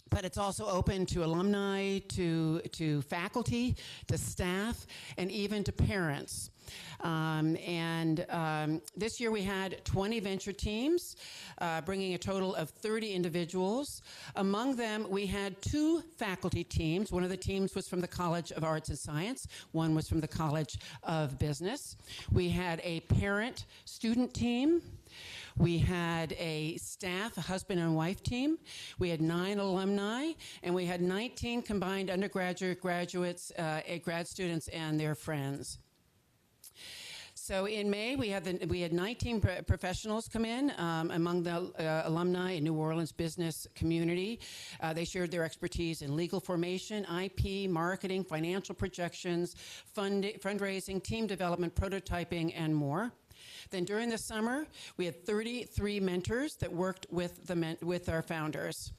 But it's also open to alumni, to faculty, to staff, and even to parents. This year we had 20 venture teams, bringing a total of 30 individuals. Among them, we had 2 faculty teams. One of the teams was from the College of Arts and Science. One was from the College of Business. We had a parent-student team. We had a staff, a husband and wife team. We had 9 alumni, and we had 19 combined undergraduate, graduates, grad students, and their friends. So in May, we had 19 professionals come in among the alumni and New Orleans business community. They shared their expertise in legal formation, IP, marketing, financial projections, fundraising, team development, prototyping, and more. Then during the summer, we had 33 mentors that worked with our founders.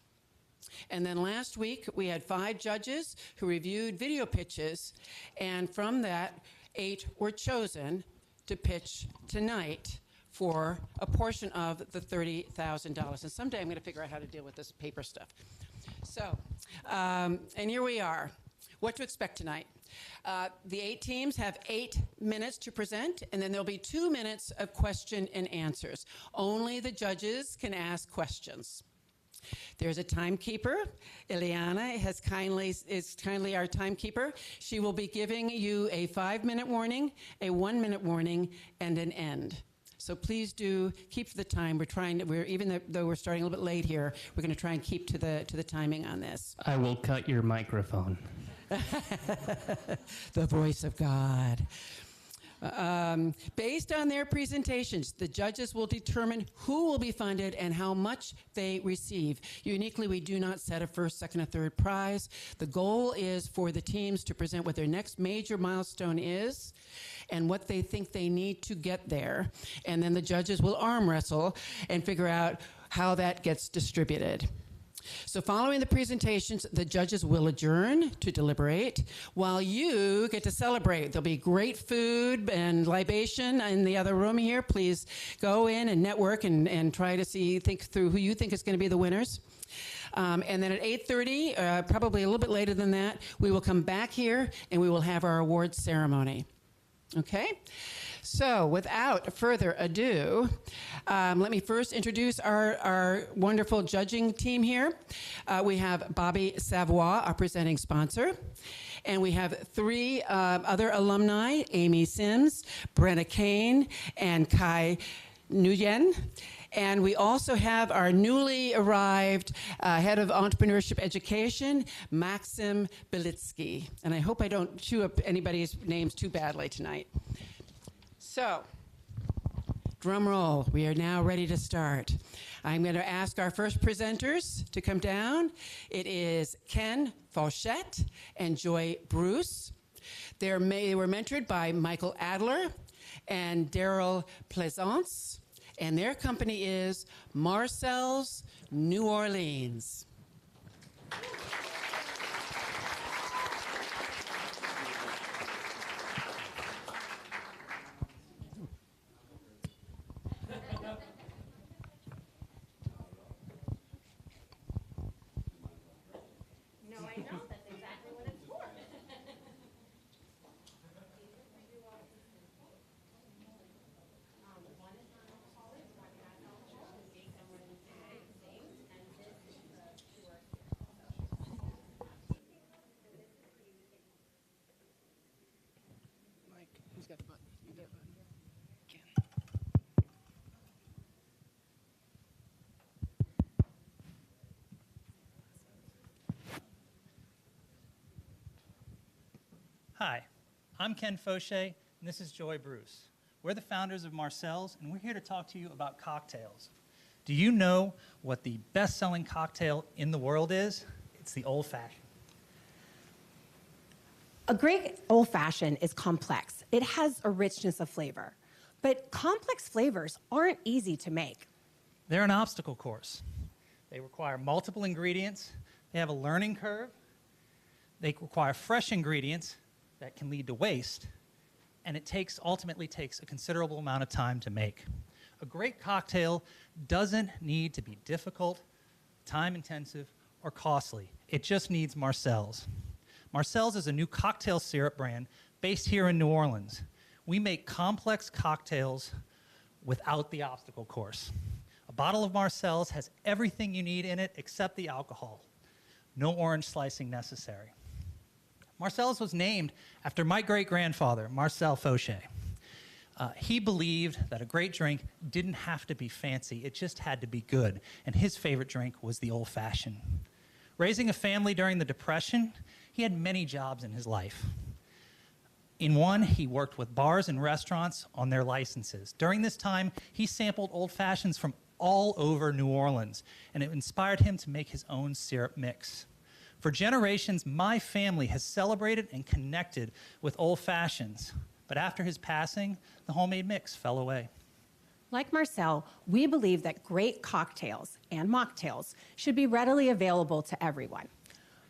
And then last week, we had 5 judges who reviewed video pitches, and from that, 8 were chosen to pitch tonight for a portion of the $30,000. And someday I'm going to figure out how to deal with this paper stuff. So, and here we are. What to expect tonight. The 8 teams have 8 minutes to present, and then there'll be 2 minutes of question and answers. Only the judges can ask questions. There's a timekeeper. Ileana is kindly our timekeeper. She will be giving you a 5-minute warning, a 1-minute warning, and an end. So please do keep to the time. Even though we're starting a little bit late here, we're going to try and keep to the timing on this. I will cut your microphone. The voice of God. Based on their presentations, the judges will determine who will be funded and how much they receive. Uniquely, we do not set a first, second, or third prize. The goal is for the teams to present what their next major milestone is and what they think they need to get there. And then the judges will arm wrestle and figure out how that gets distributed. So following the presentations, the judges will adjourn to deliberate while you get to celebrate. There'll be great food and libation in the other room here. Please go in and network and try to think through who you think is going to be the winners. And then at 8:30, probably a little bit later than that, we will come back here and we will have our awards ceremony. Okay? So without further ado, let me first introduce our wonderful judging team here. We have Bobby Savoie, our presenting sponsor. And we have 3 other alumni, Amy Sims, Brenna Kane, and Kai Nguyen. And we also have our newly arrived head of entrepreneurship education, Maxim Belitsky. And I hope I don't chew up anybody's names too badly tonight. So, drum roll, we are now ready to start. I'm going to ask our first presenters to come down. It is Ken Fauchette and Joy Bruce. They were mentored by Michael Adler and Daryl Plaisance, and their company is Marcel's New Orleans. Hi, I'm Ken Fauchette, and this is Joy Bruce. We're the founders of Marcel's, and we're here to talk to you about cocktails. Do you know what the best-selling cocktail in the world is? It's the Old Fashioned. A great old-fashioned is complex. It has a richness of flavor. But complex flavors aren't easy to make. They're an obstacle course. They require multiple ingredients. They have a learning curve. They require fresh ingredients that can lead to waste. And it ultimately takes a considerable amount of time to make. A great cocktail doesn't need to be difficult time-intensive, or costly. It just needs Marcel's. Marcel's is a new cocktail syrup brand based here in New Orleans. We make complex cocktails without the obstacle course. A bottle of Marcel's has everything you need in it except the alcohol. No orange slicing necessary. Marcel's was named after my great-grandfather, Marcel Fauché. He believed that a great drink didn't have to be fancy, it just had to be good, and his favorite drink was the old-fashioned. Raising a family during the Depression, he had many jobs in his life. In one, he worked with bars and restaurants on their licenses. During this time, he sampled old fashions from all over New Orleans, and it inspired him to make his own syrup mix. For generations, my family has celebrated and connected with old fashions, but after his passing, the homemade mix fell away. Like Marcel, we believe that great cocktails and mocktails should be readily available to everyone.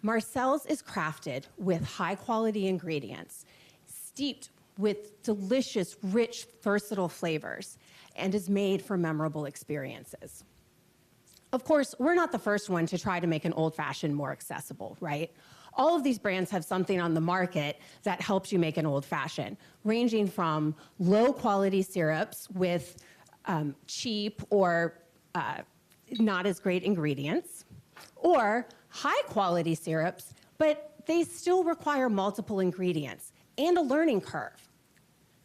Marcel's is crafted with high-quality ingredients, steeped with delicious, rich, versatile flavors, and is made for memorable experiences. Of course, we're not the first one to try to make an old-fashioned more accessible, right? All of these brands have something on the market that helps you make an old-fashioned, ranging from low-quality syrups with cheap or not as great ingredients, or high-quality syrups, but they still require multiple ingredients and a learning curve.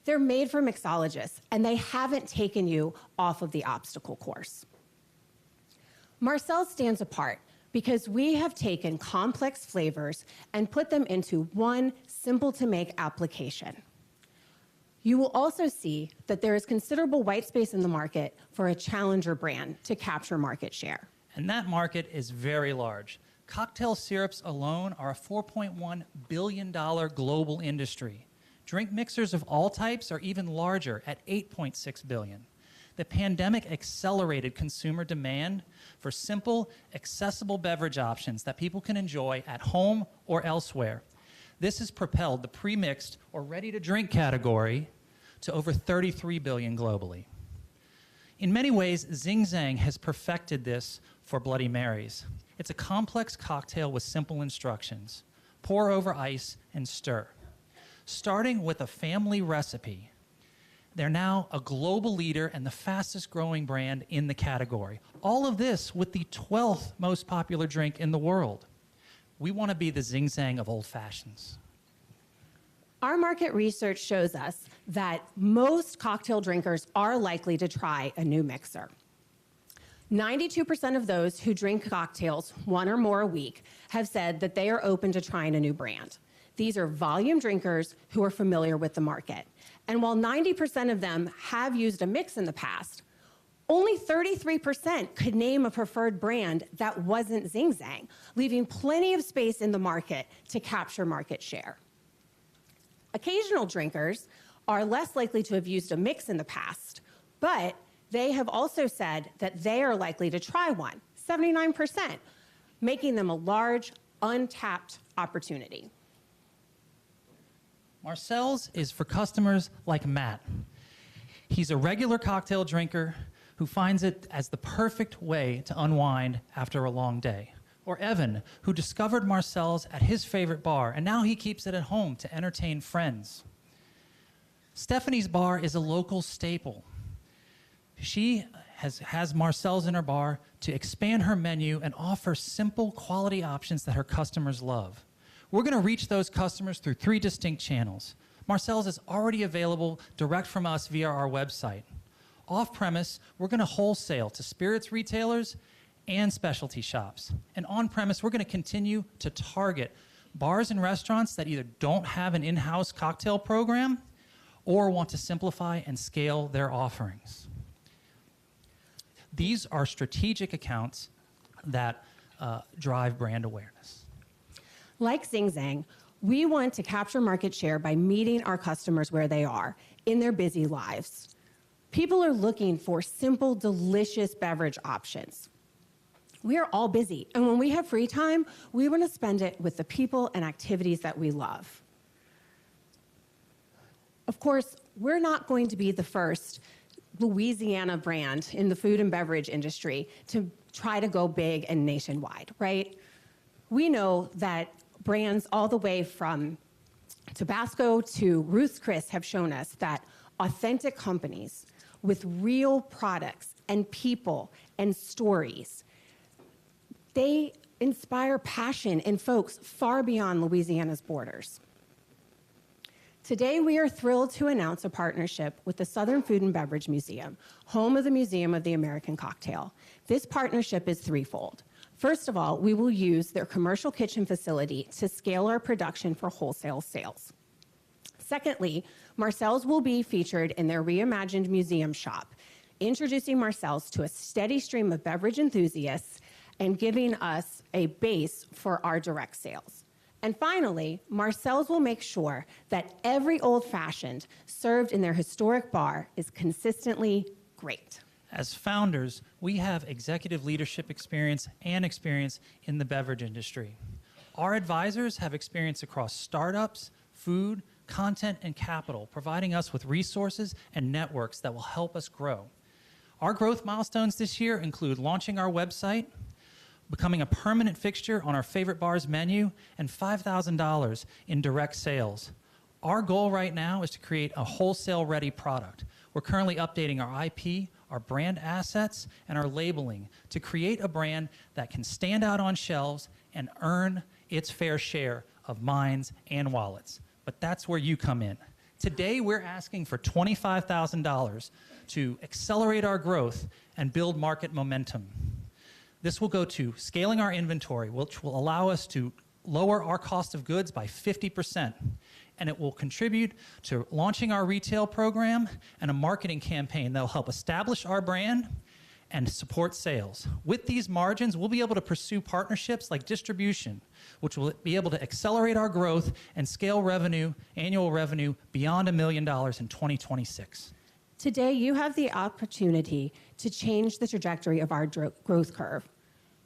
They're made for mixologists, and they haven't taken you off of the obstacle course. Marcel's stands apart because we have taken complex flavors and put them into one simple-to-make application. You will also see that there is considerable white space in the market for a challenger brand to capture market share. And that market is very large. Cocktail syrups alone are a $4.1 billion global industry. Drink mixers of all types are even larger at $8.6 billion. The pandemic accelerated consumer demand for simple, accessible beverage options that people can enjoy at home or elsewhere. This has propelled the pre-mixed or ready-to-drink category to over $33 billion globally. In many ways, Zing Zang has perfected this for Bloody Marys. It's a complex cocktail with simple instructions. Pour over ice and stir. Starting with a family recipe, they're now a global leader and the fastest growing brand in the category. All of this with the 12th most popular drink in the world. We want to be the Zing Zang of old fashions. Our market research shows us that most cocktail drinkers are likely to try a new mixer. 92% of those who drink cocktails one or more a week have said that they are open to trying a new brand. These are volume drinkers who are familiar with the market. And while 90% of them have used a mix in the past, only 33% could name a preferred brand that wasn't Zing Zang, leaving plenty of space in the market to capture market share. Occasional drinkers are less likely to have used a mix in the past, but they have also said that they are likely to try one, 79%, making them a large, untapped opportunity. Marcel's is for customers like Matt. He's a regular cocktail drinker who finds it as the perfect way to unwind after a long day. Or Evan, who discovered Marcel's at his favorite bar, and now he keeps it at home to entertain friends. Stephanie's bar is a local staple. She has Marcel's in her bar to expand her menu and offer simple, quality options that her customers love. We're going to reach those customers through 3 distinct channels. Marcel's is already available direct from us via our website. Off-premise, we're going to wholesale to spirits retailers and specialty shops. And on-premise, we're going to continue to target bars and restaurants that either don't have an in-house cocktail program or want to simplify and scale their offerings. These are strategic accounts that drive brand awareness. Like Zing Zang, we want to capture market share by meeting our customers where they are in their busy lives. People are looking for simple, delicious beverage options. We are all busy, and when we have free time, we want to spend it with the people and activities that we love. Of course, we're not going to be the first Louisiana brand in the food and beverage industry to try to go big and nationwide, right? We know that brands all the way from Tabasco to Ruth's Chris have shown us that authentic companies with real products and people and stories, they inspire passion in folks far beyond Louisiana's borders. Today, we are thrilled to announce a partnership with the Southern Food and Beverage Museum, home of the Museum of the American Cocktail. This partnership is threefold. First of all, we will use their commercial kitchen facility to scale our production for wholesale sales. Secondly, Marcel's will be featured in their reimagined museum shop, introducing Marcel's to a steady stream of beverage enthusiasts and giving us a base for our direct sales. And finally, Marcel's will make sure that every old-fashioned served in their historic bar is consistently great. As founders, we have executive leadership experience and experience in the beverage industry. Our advisors have experience across startups, food, content, and capital, providing us with resources and networks that will help us grow. Our growth milestones this year include launching our website, becoming a permanent fixture on our favorite bar's menu, and $5,000 in direct sales. Our goal right now is to create a wholesale-ready product. We're currently updating our IP, our brand assets, and our labeling to create a brand that can stand out on shelves and earn its fair share of minds and wallets. But that's where you come in. Today, we're asking for $25,000 to accelerate our growth and build market momentum. This will go to scaling our inventory, which will allow us to lower our cost of goods by 50%. And it will contribute to launching our retail program and a marketing campaign that will help establish our brand and support sales. With these margins, we'll be able to pursue partnerships like distribution, which will be able to accelerate our growth and scale revenue, annual revenue, beyond $1 million in 2026. Today, you have the opportunity to change the trajectory of our growth curve.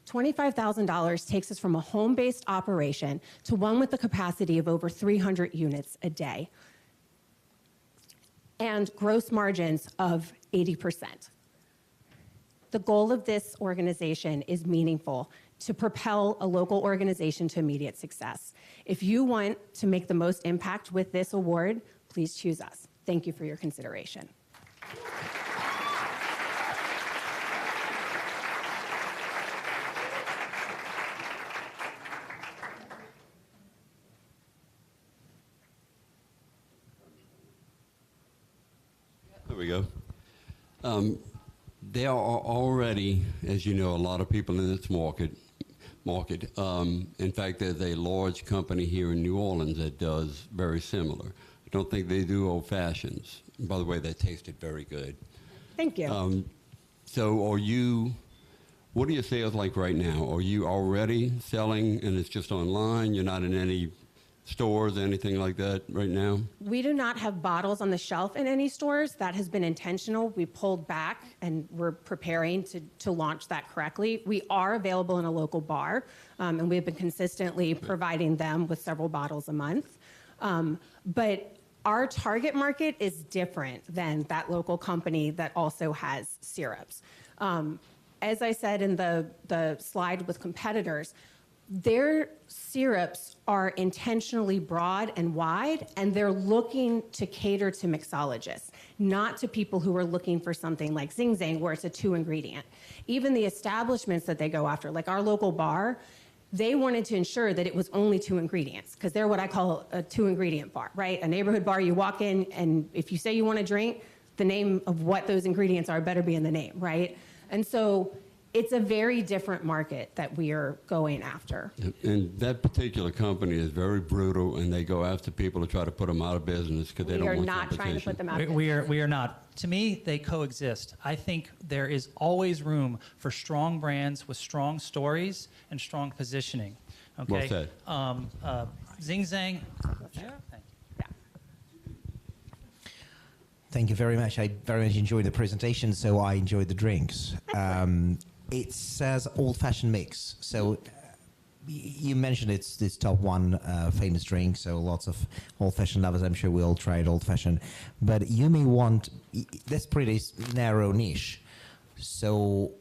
$25,000 takes us from a home-based operation to one with the capacity of over 300 units a day and gross margins of 80%. The goal of this organization is meaningful, to propel a local organization to immediate success. If you want to make the most impact with this award, please choose us. Thank you for your consideration. There we go. There are already, as you know, a lot of people in this market. In fact, there's a large company here in New Orleans that does very similar. I don't think they do old fashions. And by the way, they tasted very good. Thank you. So what are your sales like right now? Are you already selling and it's just online? You're not in any stores, anything like that right now? We do not have bottles on the shelf in any stores. That has been intentional. We pulled back and we're preparing to launch that correctly. We are available in a local bar, and we've been consistently providing them with several bottles a month. But our target market is different than that local company that also has syrups. As I said in the slide with competitors, their syrups are intentionally broad and wide, and they're looking to cater to mixologists, not to people who are looking for something like Zing Zang, where it's a 2-ingredient. Even the establishments that they go after, like our local bar, they wanted to ensure that it was only 2 ingredients, because they're what I call a 2-ingredient bar, right? A neighborhood bar, you walk in, and if you say you want a drink, the name of what those ingredients are better be in the name, right? And so it's a very different market that we are going after. And that particular company is very brutal, and they go after people to try to put them out of business because they don't want competition. We are not trying to put them out of business. We are not. To me, they coexist. I think there is always room for strong brands with strong stories and strong positioning. Okay? Well said. Zing Zang. Yeah. Thank you. Thank you very much. I very much enjoyed the presentation, so I enjoyed the drinks. It says old-fashioned mix. So you mentioned it's this top one famous drink, so lots of old-fashioned lovers, I'm sure we all tried old-fashioned. But you may want, that's pretty narrow niche. So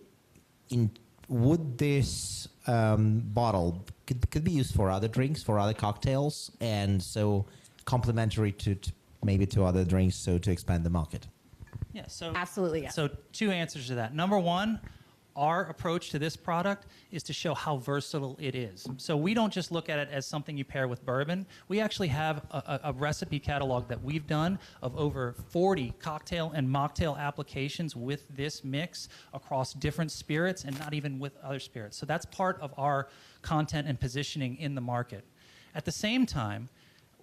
would this bottle could be used for other drinks, for other cocktails, and so complementary to maybe to other drinks, so to expand the market? Yeah, so Absolutely, yes. So two answers to that. Number one, our approach to this product is to show how versatile it is. So we don't just look at it as something you pair with bourbon. We actually have a recipe catalog that we've done of over 40 cocktail and mocktail applications with this mix across different spirits and not even with other spirits. So that's part of our content and positioning in the market. At the same time,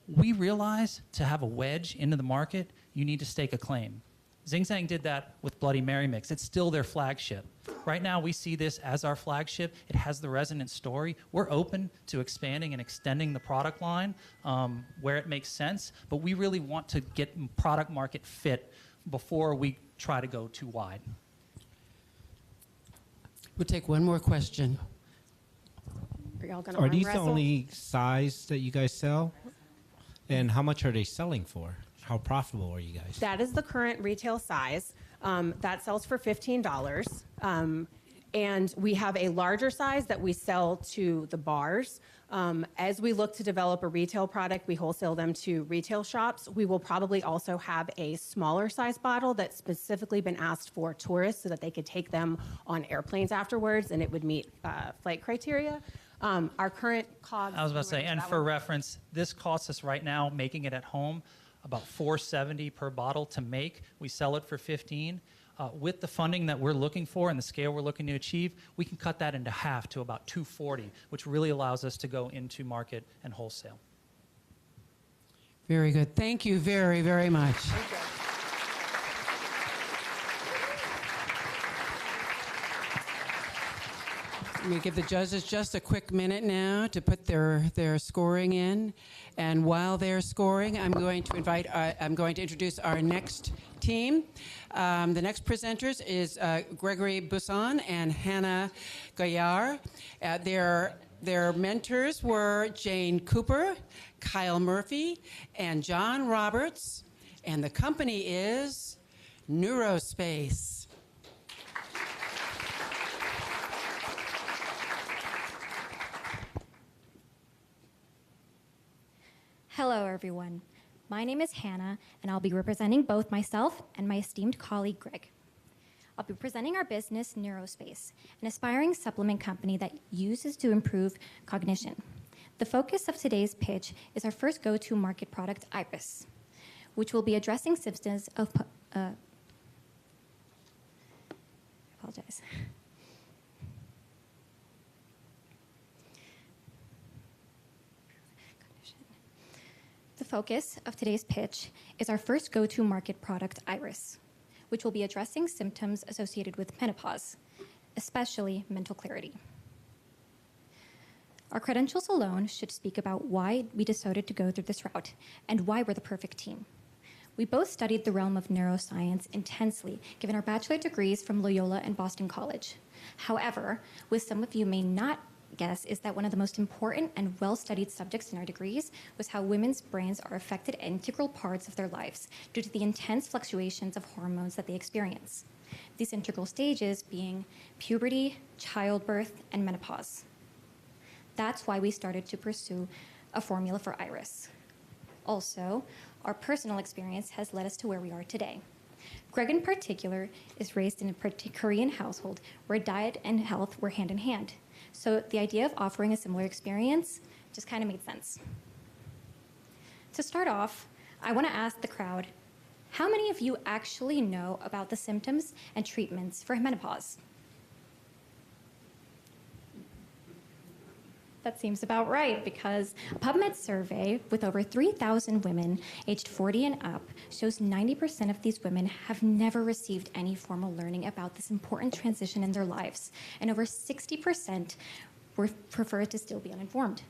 we realize to have a wedge into the market, you need to stake a claim. Zing Zang did that with Bloody Mary Mix. It's still their flagship. Right now, we see this as our flagship. It has the resonant story. We're open to expanding and extending the product line where it makes sense, but we really want to get product market fit before we try to go too wide. We'll take one more question. Are y'all gonna Are arm these the wrestle? only size that you guys sell? And how much are they selling for? How profitable are you guys? That is the current retail size. That sells for $15. And we have a larger size that we sell to the bars. As we look to develop a retail product, we wholesale them to retail shops. We will probably also have a smaller size bottle that's specifically been asked for tourists so that they could take them on airplanes afterwards and it would meet flight criteria. Our current COGS. I was about to say, and for reference, this costs us right now, making it at home, about $4.70 per bottle to make. We sell it for $15. With the funding that we're looking for and the scale we're looking to achieve, we can cut that into half to about $2.40, which really allows us to go into market and wholesale. Very good. Thank you very, very much. Let me give the judges just a quick minute now to put their scoring in. And while they're scoring, I'm going to introduce our next team. The next presenters is Gregory Busson and Hannah Gaillard. Their mentors were Jane Cooper, Kyle Murphy, and John Roberts. And the company is Neurospace. Hello, everyone. My name is Hannah, and I'll be representing both myself and my esteemed colleague, Greg. I'll be presenting our business, Neurospace, an aspiring supplement company that uses to improve cognition. The focus of today's pitch is our first go-to market product, Iris, which will be addressing symptoms of... I apologize. The focus of today's pitch is our first go-to market product, Iris, which will be addressing symptoms associated with menopause, especially mental clarity. Our credentials alone should speak about why we decided to go through this route and why we're the perfect team. We both studied the realm of neuroscience intensely, given our bachelor degrees from Loyola and Boston College. However, what some of you may not guess is that one of the most important and well-studied subjects in our degrees was how women's brains are affected at integral parts of their lives due to the intense fluctuations of hormones that they experience. These integral stages being puberty, childbirth, and menopause. That's why we started to pursue a formula for Iris. Also, our personal experience has led us to where we are today. Greg in particular is raised in a Korean household where diet and health were hand in hand. So the idea of offering a similar experience just kind of made sense. To start off, I want to ask the crowd, how many of you actually know about the symptoms and treatments for menopause? That seems about right, because a PubMed survey with over 3,000 women aged 40 and up shows 90% of these women have never received any formal learning about this important transition in their lives, and over 60% prefer to still be uninformed.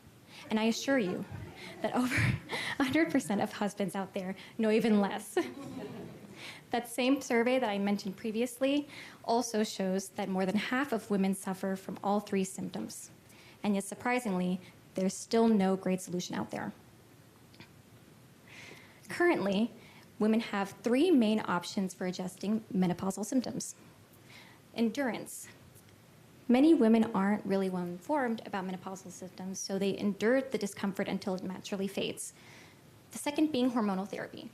And I assure you that over 100% of husbands out there know even less. That same survey that I mentioned previously also shows that more than half of women suffer from all three symptoms. And yet, surprisingly, there's still no great solution out there. Currently, women have three main options for adjusting menopausal symptoms: endurance, Many women aren't really well informed about menopausal symptoms, so they endure the discomfort until it naturally fades. The second being hormonal therapy.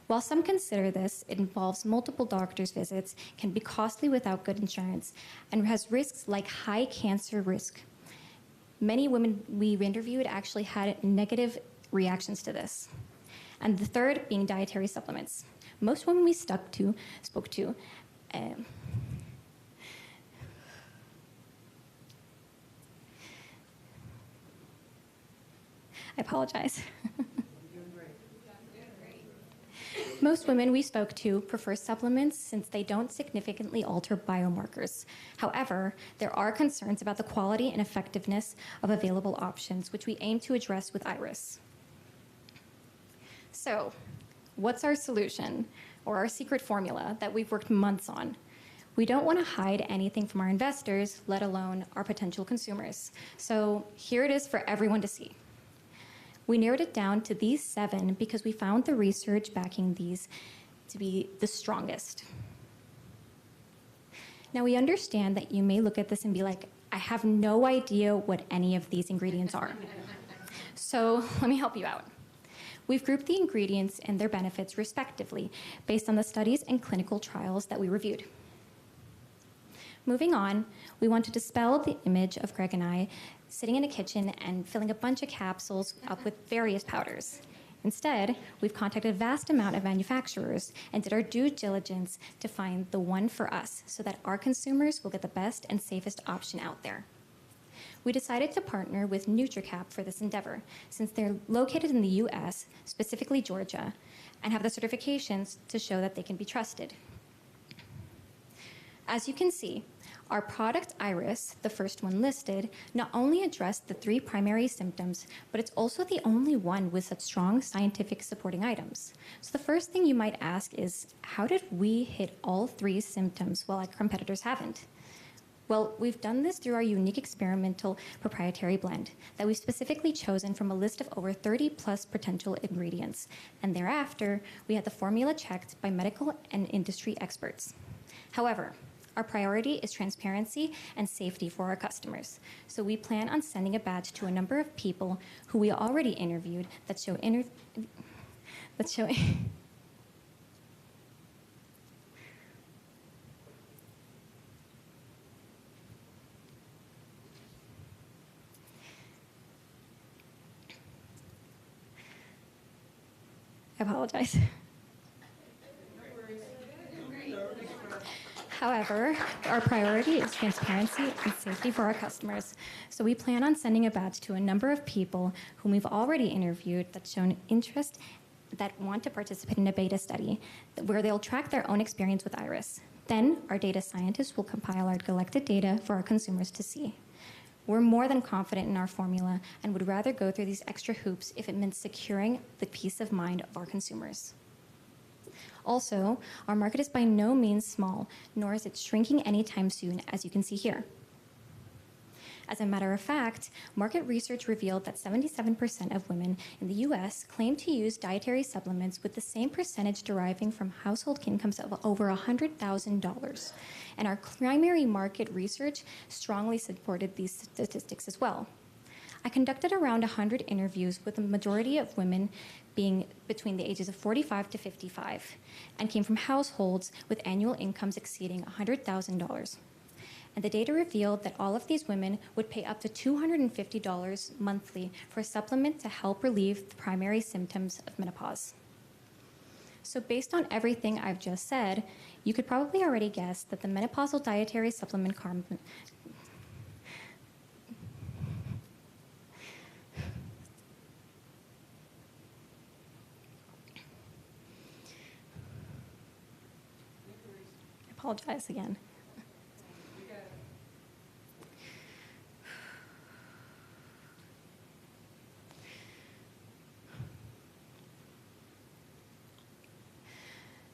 While some consider this, it involves multiple doctor's visits, can be costly without good insurance, and has risks like high cancer risk. Many women we interviewed actually had negative reactions to this. And the third being dietary supplements. Most women we spoke to, I apologize. Most women we spoke to prefer supplements since they don't significantly alter biomarkers. However, there are concerns about the quality and effectiveness of available options, which we aim to address with Iris. So, what's our solution, or our secret formula that we've worked months on? We don't want to hide anything from our investors, let alone our potential consumers. So here it is for everyone to see. We narrowed it down to these 7 because we found the research backing these to be the strongest. Now, we understand that you may look at this and be like, I have no idea what any of these ingredients are. So let me help you out. We've grouped the ingredients and their benefits respectively based on the studies and clinical trials that we reviewed. Moving on, we want to dispel the image of Greg and I sitting in a kitchen and filling a bunch of capsules up with various powders. Instead, we've contacted a vast amount of manufacturers and did our due diligence to find the one for us so that our consumers will get the best and safest option out there. We decided to partner with NutriCap for this endeavor, since they're located in the US, specifically Georgia, and have the certifications to show that they can be trusted. As you can see, our product Iris, the first one listed, not only addressed the 3 primary symptoms, but it's also the only one with such strong scientific supporting items. So the first thing you might ask is, how did we hit all 3 symptoms while our competitors haven't? Well, we've done this through our unique experimental proprietary blend that we've specifically chosen from a list of over 30 plus potential ingredients. And thereafter, we had the formula checked by medical and industry experts. However, our priority is transparency and safety for our customers. So we plan on sending a badge to a number of people who we already interviewed that show I apologize. However, our priority is transparency and safety for our customers. So we plan on sending a badge to a number of people whom we've already interviewed that shown interest that want to participate in a beta study where they'll track their own experience with Iris. Then our data scientists will compile our collected data for our consumers to see. We're more than confident in our formula and would rather go through these extra hoops if it meant securing the peace of mind of our consumers. Also, our market is by no means small, nor is it shrinking anytime soon, as you can see here. As a matter of fact, market research revealed that 77% of women in the US claim to use dietary supplements with the same percentage deriving from household incomes of over $100,000. And our primary market research strongly supported these statistics as well. I conducted around 100 interviews with the majority of women being between the ages of 45 to 55 and came from households with annual incomes exceeding $100,000. And the data revealed that all of these women would pay up to $250 monthly for a supplement to help relieve the primary symptoms of menopause. So based on everything I've just said, you could probably already guess that the menopausal dietary supplement apologize again.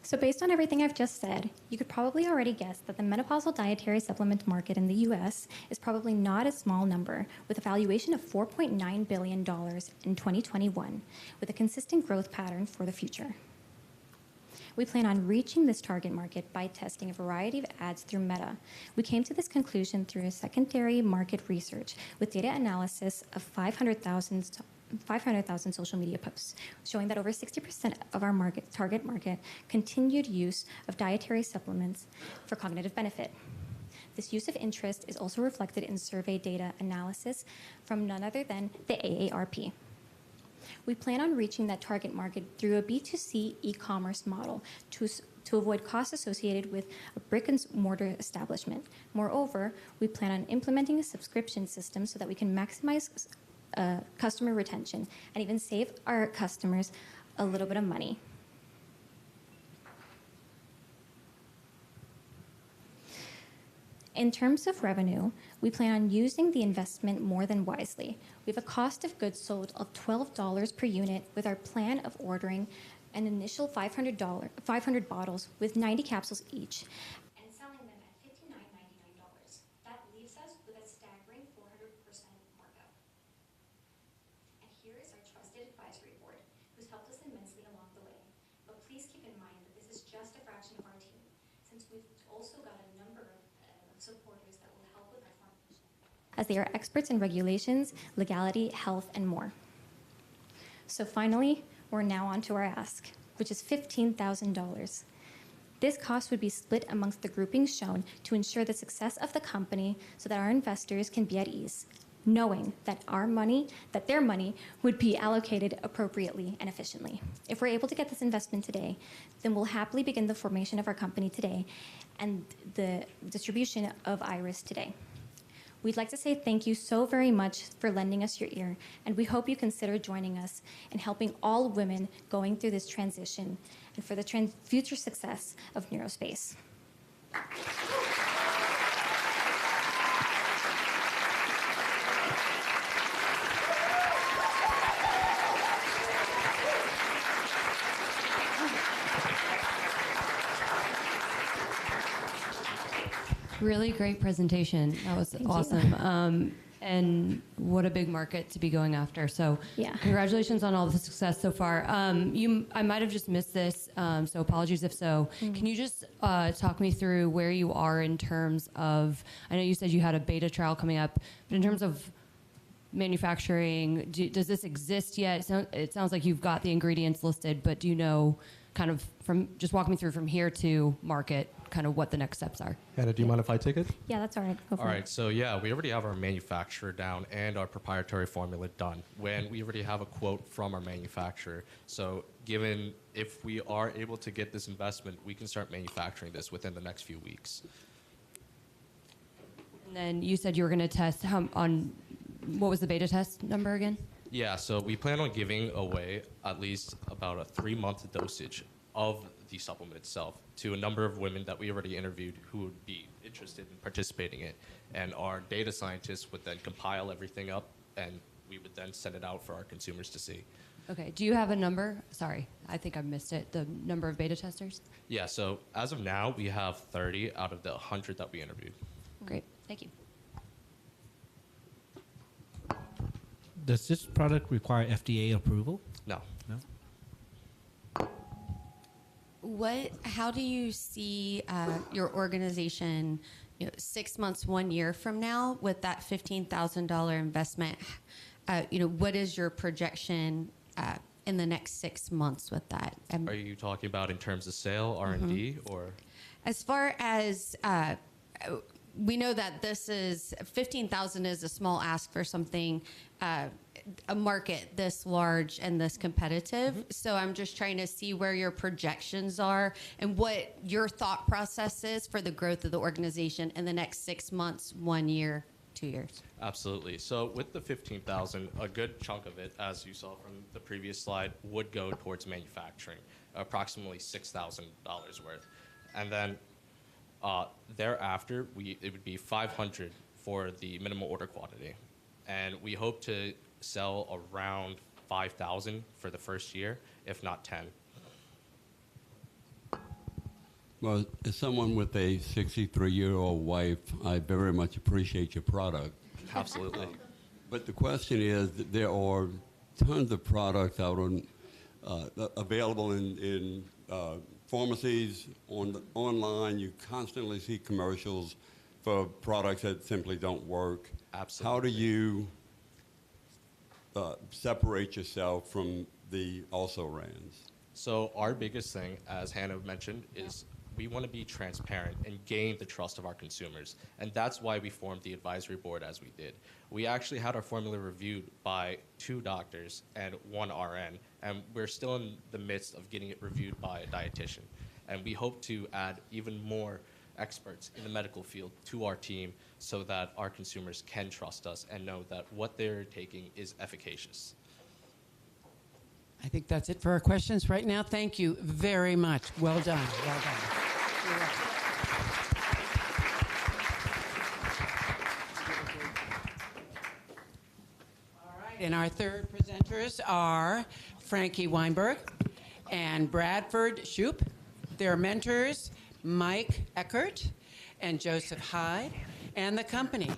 So based on everything I've just said, you could probably already guess that the menopausal dietary supplement market in the US is probably not a small number, with a valuation of $4.9 billion in 2021, with a consistent growth pattern for the future. We plan on reaching this target market by testing a variety of ads through Meta. We came to this conclusion through a secondary market research with data analysis of 500,000 social media posts, showing that over 60% of our target market continued use of dietary supplements for cognitive benefit. This use of interest is also reflected in survey data analysis from none other than the AARP. We plan on reaching that target market through a B2C e-commerce model to avoid costs associated with a brick-and-mortar establishment. Moreover, we plan on implementing a subscription system so that we can maximize customer retention and even save our customers a little bit of money. In terms of revenue, we plan on using the investment more than wisely. We have a cost of goods sold of $12 per unit with our plan of ordering an initial 500 bottles with 90 capsules each and selling them at $59.99. That leaves us with a staggering 400% markup. And here is our trusted advisory board, who's helped us immensely along the way. But please keep in mind that this is just a fraction of our team, since we've also got a number of supporters that will help with our formulation, as they are experts in regulations, legality, health, and more. So finally, we're now on to our ask, which is $15,000. This cost would be split amongst the groupings shown to ensure the success of the company so that our investors can be at ease, knowing that their money would be allocated appropriately and efficiently. If we're able to get this investment today, then we'll happily begin the formation of our company today and the distribution of Iris today. We'd like to say thank you so very much for lending us your ear, and we hope you consider joining us in helping all women going through this transition and for the future success of Neurospace. Really great presentation. That was awesome. And what a big market to be going after. So Yeah. Congratulations on all the success so far. I might have just missed this, so apologies if so. Can you just talk me through where you are in terms of, I know you said you had a beta trial coming up, but in terms of manufacturing, does this exist yet? It sounds like you've got the ingredients listed, but do you know kind of just walk me through from here to market, kind of what the next steps are? Hannah, do you mind if I take it? Yeah, that's all right. Go for All it. right, so yeah, we already have our manufacturer down and our proprietary formula done. When we already have a quote from our manufacturer. So given if we are able to get this investment, we can start manufacturing this within the next few weeks. And then you said you were going to test what was the beta test number again? Yeah, so we plan on giving away at least about a 3-month dosage of the supplement itself to a number of women that we already interviewed who would be interested in participating in it. And our data scientists would then compile everything up, and we would then send it out for our consumers to see. Okay. Do you have a number? Sorry, I think I missed it. The number of beta testers? Yeah, so as of now, we have 30 out of the 100 that we interviewed. Great. Thank you. Does this product require FDA approval? No. No. How do you see your organization, 6 months, 1 year from now with that $15,000 investment? What is your projection in the next 6 months with that? Are you talking about in terms of sale, R&D, or? As far as we know that this is $15,000 is a small ask for something, a market this large and this competitive. So I'm just trying to see where your projections are and what your thought process is for the growth of the organization in the next 6 months, 1 year, 2 years. Absolutely. So with the 15,000, a good chunk of it, as you saw from the previous slide, would go towards manufacturing, approximately $6,000 worth. And then thereafter, it would be 500 for the minimum order quantity. And we hope to sell around 5,000 for the first year, if not 10. Well, as someone with a 63-year-old wife, I very much appreciate your product. Absolutely. But the question is, that there are tons of products out on available in pharmacies online, you constantly see commercials for products that simply don't work. Absolutely. How do you separate yourself from the also-rans? So our biggest thing, as Hannah mentioned, is we want to be transparent and gain the trust of our consumers. And that's why we formed the advisory board as we did. We actually had our formula reviewed by 2 doctors and 1 RN, and we're still in the midst of getting it reviewed by a dietitian. And we hope to add even more experts in the medical field to our team so that our consumers can trust us and know that what they're taking is efficacious. I think that's it for our questions right now. Thank you very much. Well done. Well done. You're welcome. All right, and our third presenters are Frankie Weinberg and Bradford Shoup. Their mentors, Mike Eckert and Joseph Hyde, and the company,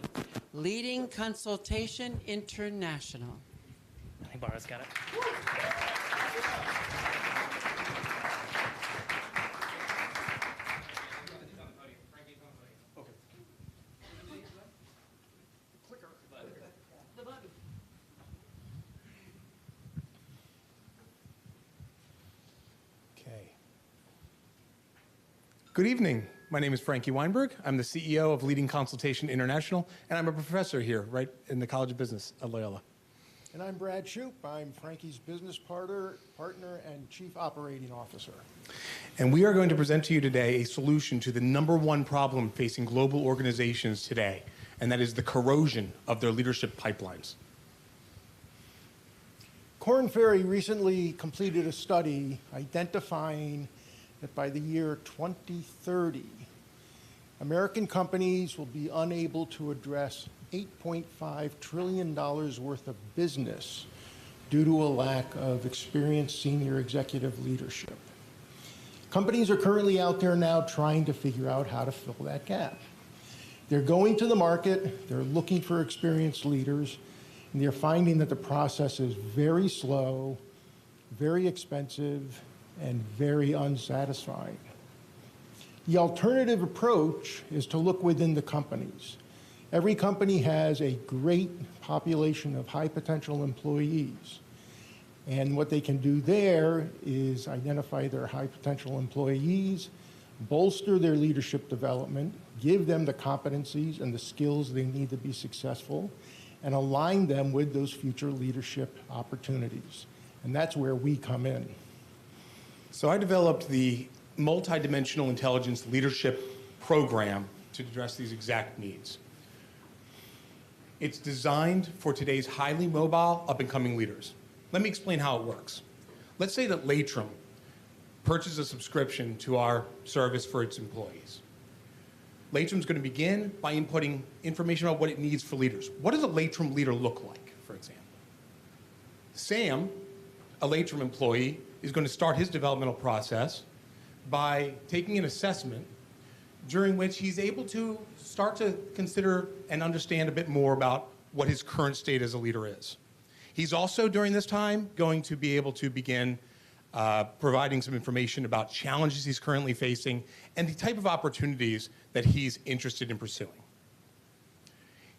Leading Consultation International. I think Barbara's got it. Okay. Good evening. My name is Frankie Weinberg. I'm the CEO of Leading Consultation International, and I'm a professor here, right in the College of Business at Loyola. And I'm Brad Shoup. I'm Frankie's business partner and chief operating officer. And we are going to present to you today a solution to the #1 problem facing global organizations today, and that is the corrosion of their leadership pipelines. Korn Ferry recently completed a study identifying that by the year 2030, American companies will be unable to address $8.5 trillion worth of business due to a lack of experienced senior executive leadership. Companies are currently out there now trying to figure out how to fill that gap. They're going to the market, they're looking for experienced leaders, and they're finding that the process is very slow, very expensive, and very unsatisfying. The alternative approach is to look within the companies. Every company has a great population of high potential employees. And what they can do there is identify their high potential employees, bolster their leadership development, give them the competencies and the skills they need to be successful, and align them with those future leadership opportunities. And that's where we come in. So I developed the multidimensional intelligence leadership program to address these exact needs. It's designed for today's highly mobile, up-and-coming leaders. Let me explain how it works. Let's say that Latrim purchases a subscription to our service for its employees. Latrim's going to begin by inputting information about what it needs for leaders. What does a Latrim leader look like, for example? Sam, a Latrim employee, is going to start his developmental process by taking an assessment during which he's able to start to consider and understand a bit more about what his current state as a leader is. He's also, during this time, going to be able to begin providing some information about challenges he's currently facing and the type of opportunities that he's interested in pursuing.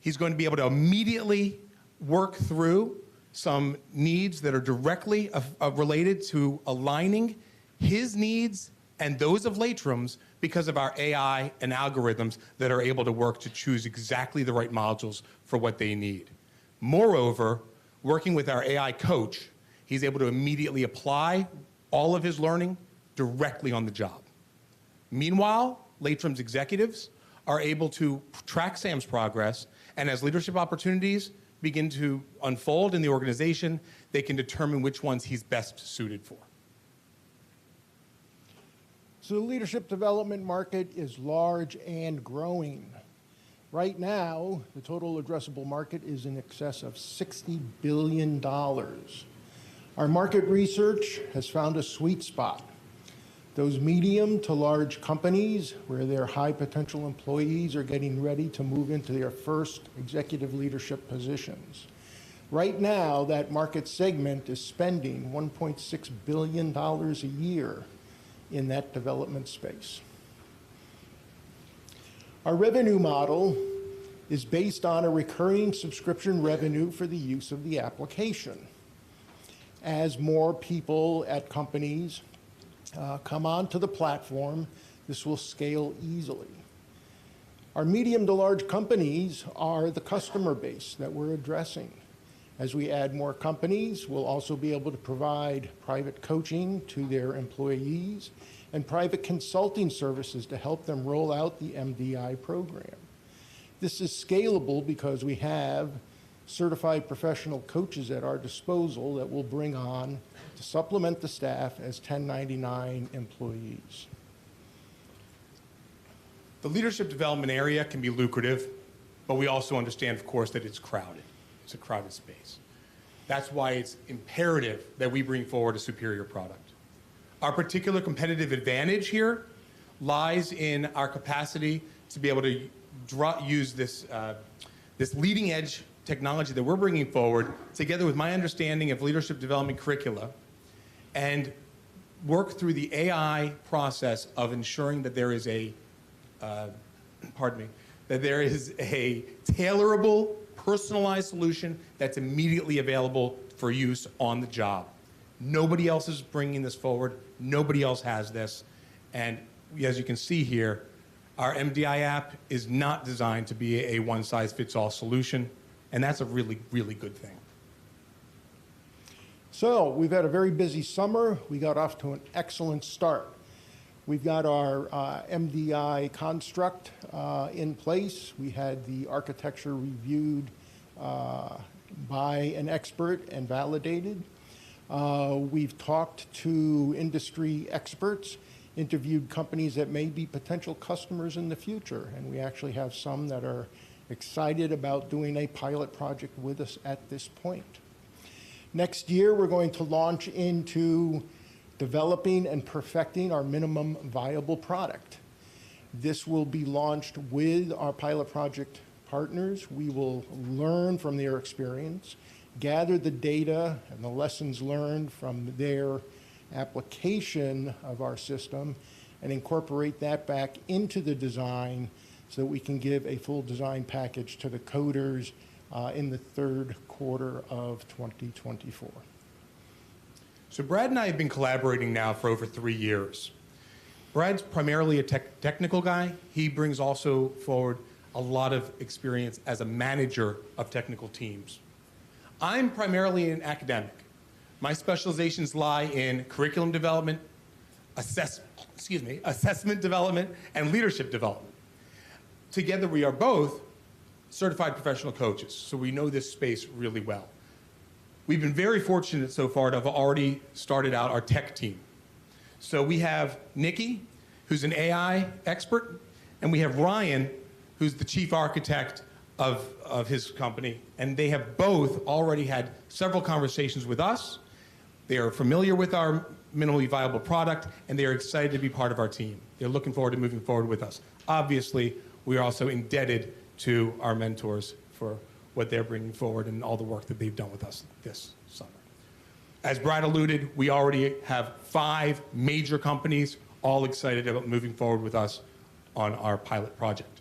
He's going to be able to immediately work through some needs that are directly related to aligning his needs and those of Latrim's because of our AI and algorithms that are able to work to choose exactly the right modules for what they need. Moreover, working with our AI coach, he's able to immediately apply all of his learning directly on the job. Meanwhile, Latrim's executives are able to track Sam's progress, and as leadership opportunities begin to unfold in the organization, they can determine which ones he's best suited for. So the leadership development market is large and growing. Right now, the total addressable market is in excess of $60 billion. Our market research has found a sweet spot. Those medium to large companies where their high potential employees are getting ready to move into their first executive leadership positions. Right now, that market segment is spending $1.6 billion a year in that development space. Our revenue model is based on a recurring subscription revenue for the use of the application. As more people at companies come onto the platform, this will scale easily. Our medium to large companies are the customer base that we're addressing. As we add more companies, we'll also be able to provide private coaching to their employees and private consulting services to help them roll out the MDI program. This is scalable because we have certified professional coaches at our disposal that we'll bring on to supplement the staff as 1099 employees. The leadership development area can be lucrative, but we also understand, of course, that it's crowded. It's a crowded space. That's why it's imperative that we bring forward a superior product. Our particular competitive advantage here lies in our capacity to be able to use this, this leading edge technology that we're bringing forward together with my understanding of leadership development curricula and work through the AI process of ensuring that there is a, that there is a tailorable, personalized solution that's immediately available for use on the job. Nobody else is bringing this forward. Nobody else has this. And as you can see here, our MDI app is not designed to be a one-size-fits-all solution, and that's a really, really good thing. So we've had a very busy summer. We got off to an excellent start. We've got our MDI construct in place. We had the architecture reviewed by an expert and validated. We've talked to industry experts, interviewed companies that may be potential customers in the future, and we actually have some that are excited about doing a pilot project with us at this point. Next year, we're going to launch into developing and perfecting our minimum viable product. This will be launched with our pilot project partners. We will learn from their experience, gather the data and the lessons learned from their application of our system, and incorporate that back into the design so that we can give a full design package to the coders in the third quarter of 2024. So Brad and I have been collaborating now for over 3 years. Brad's primarily a technical guy. He brings also forward a lot of experience as a manager of technical teams. I'm primarily an academic. My specializations lie in curriculum development, assessment development, and leadership development. Together, we are both certified professional coaches, so we know this space really well. We've been very fortunate so far to have already started out our tech team. So we have Nikki, who's an AI expert, and we have Ryan, who's the chief architect of his company, and they have both already had several conversations with us. They are familiar with our minimally viable product, and they are excited to be part of our team. They're looking forward to moving forward with us. Obviously, we are also indebted to our mentors for what they're bringing forward and all the work that they've done with us this summer. As Brad alluded, we already have 5 major companies all excited about moving forward with us on our pilot project.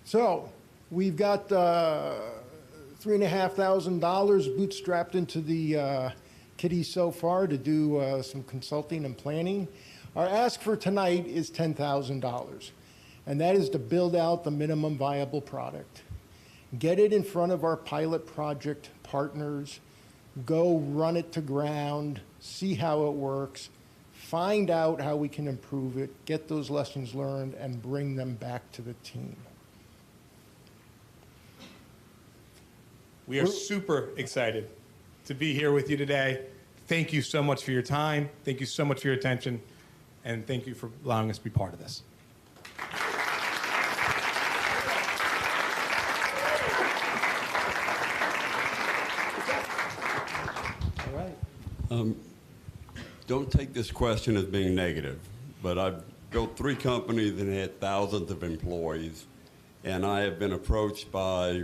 So we've got $3,500 bootstrapped into the kitty so far to do some consulting and planning. Our ask for tonight is $10,000, and that is to build out the minimum viable product. Get it in front of our pilot project partners, go run it to ground, see how it works, find out how we can improve it, get those lessons learned, and bring them back to the team. We are super excited to be here with you today. Thank you so much for your time. Thank you so much for your attention. And thank you for allowing us to be part of this. All right. Don't take this question as being negative, but I've built 3 companies that had thousands of employees, and I have been approached by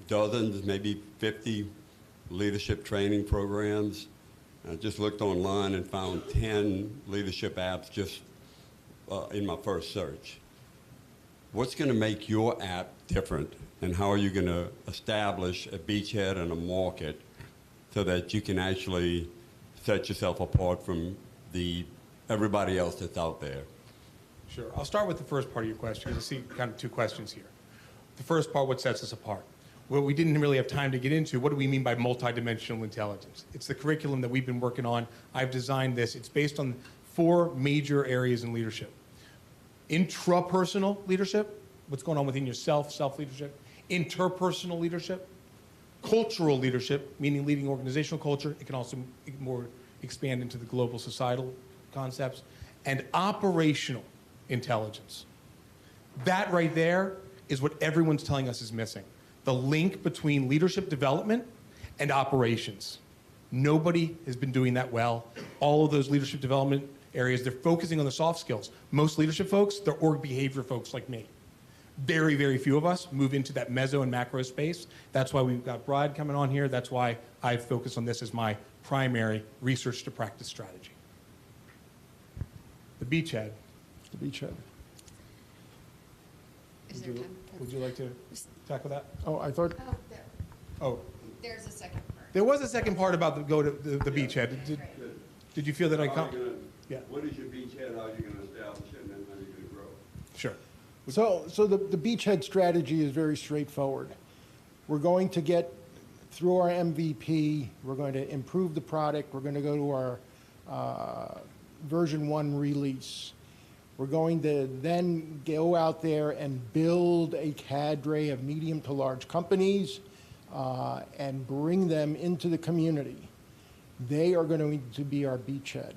dozens, maybe 50 leadership training programs, I just looked online and found 10 leadership apps just in my first search. What's going to make your app different, and how are you going to establish a beachhead and a market so that you can actually set yourself apart from everybody else that's out there? Sure. I'll start with the first part of your question. I see kind of two questions here. The first part, what sets us apart? Well, we didn't really have time to get into. What do we mean by multidimensional intelligence? It's the curriculum that we've been working on. I've designed this. It's based on 4 major areas in leadership. Intrapersonal leadership, what's going on within yourself, self-leadership. Interpersonal leadership. Cultural leadership, meaning leading organizational culture. It can also more expand into the global societal concepts. And operational intelligence. That right there is what everyone's telling us is missing. The link between leadership development and operations. Nobody has been doing that well. All of those leadership development areas, they're focusing on the soft skills. Most leadership folks, they're org behavior folks like me. Very, very few of us move into that meso and macro space. That's why we've got Brad coming on here. That's why I've focused on this as my primary research to practice strategy. The beachhead. The beachhead. Would you like to tackle that? Oh, I thought, Oh, There's a second part. there was a second part about the beachhead. Did you feel that I come? Yeah. What is your beachhead? How are you going to establish it, and then how are you going to grow? Sure. so the beachhead strategy is very straightforward. We're going to get through our MVP, we're going to improve the product, we're going to go to our version 1 release. We're going to then go out there and build a cadre of medium to large companies and bring them into the community. They are going to be our beachhead.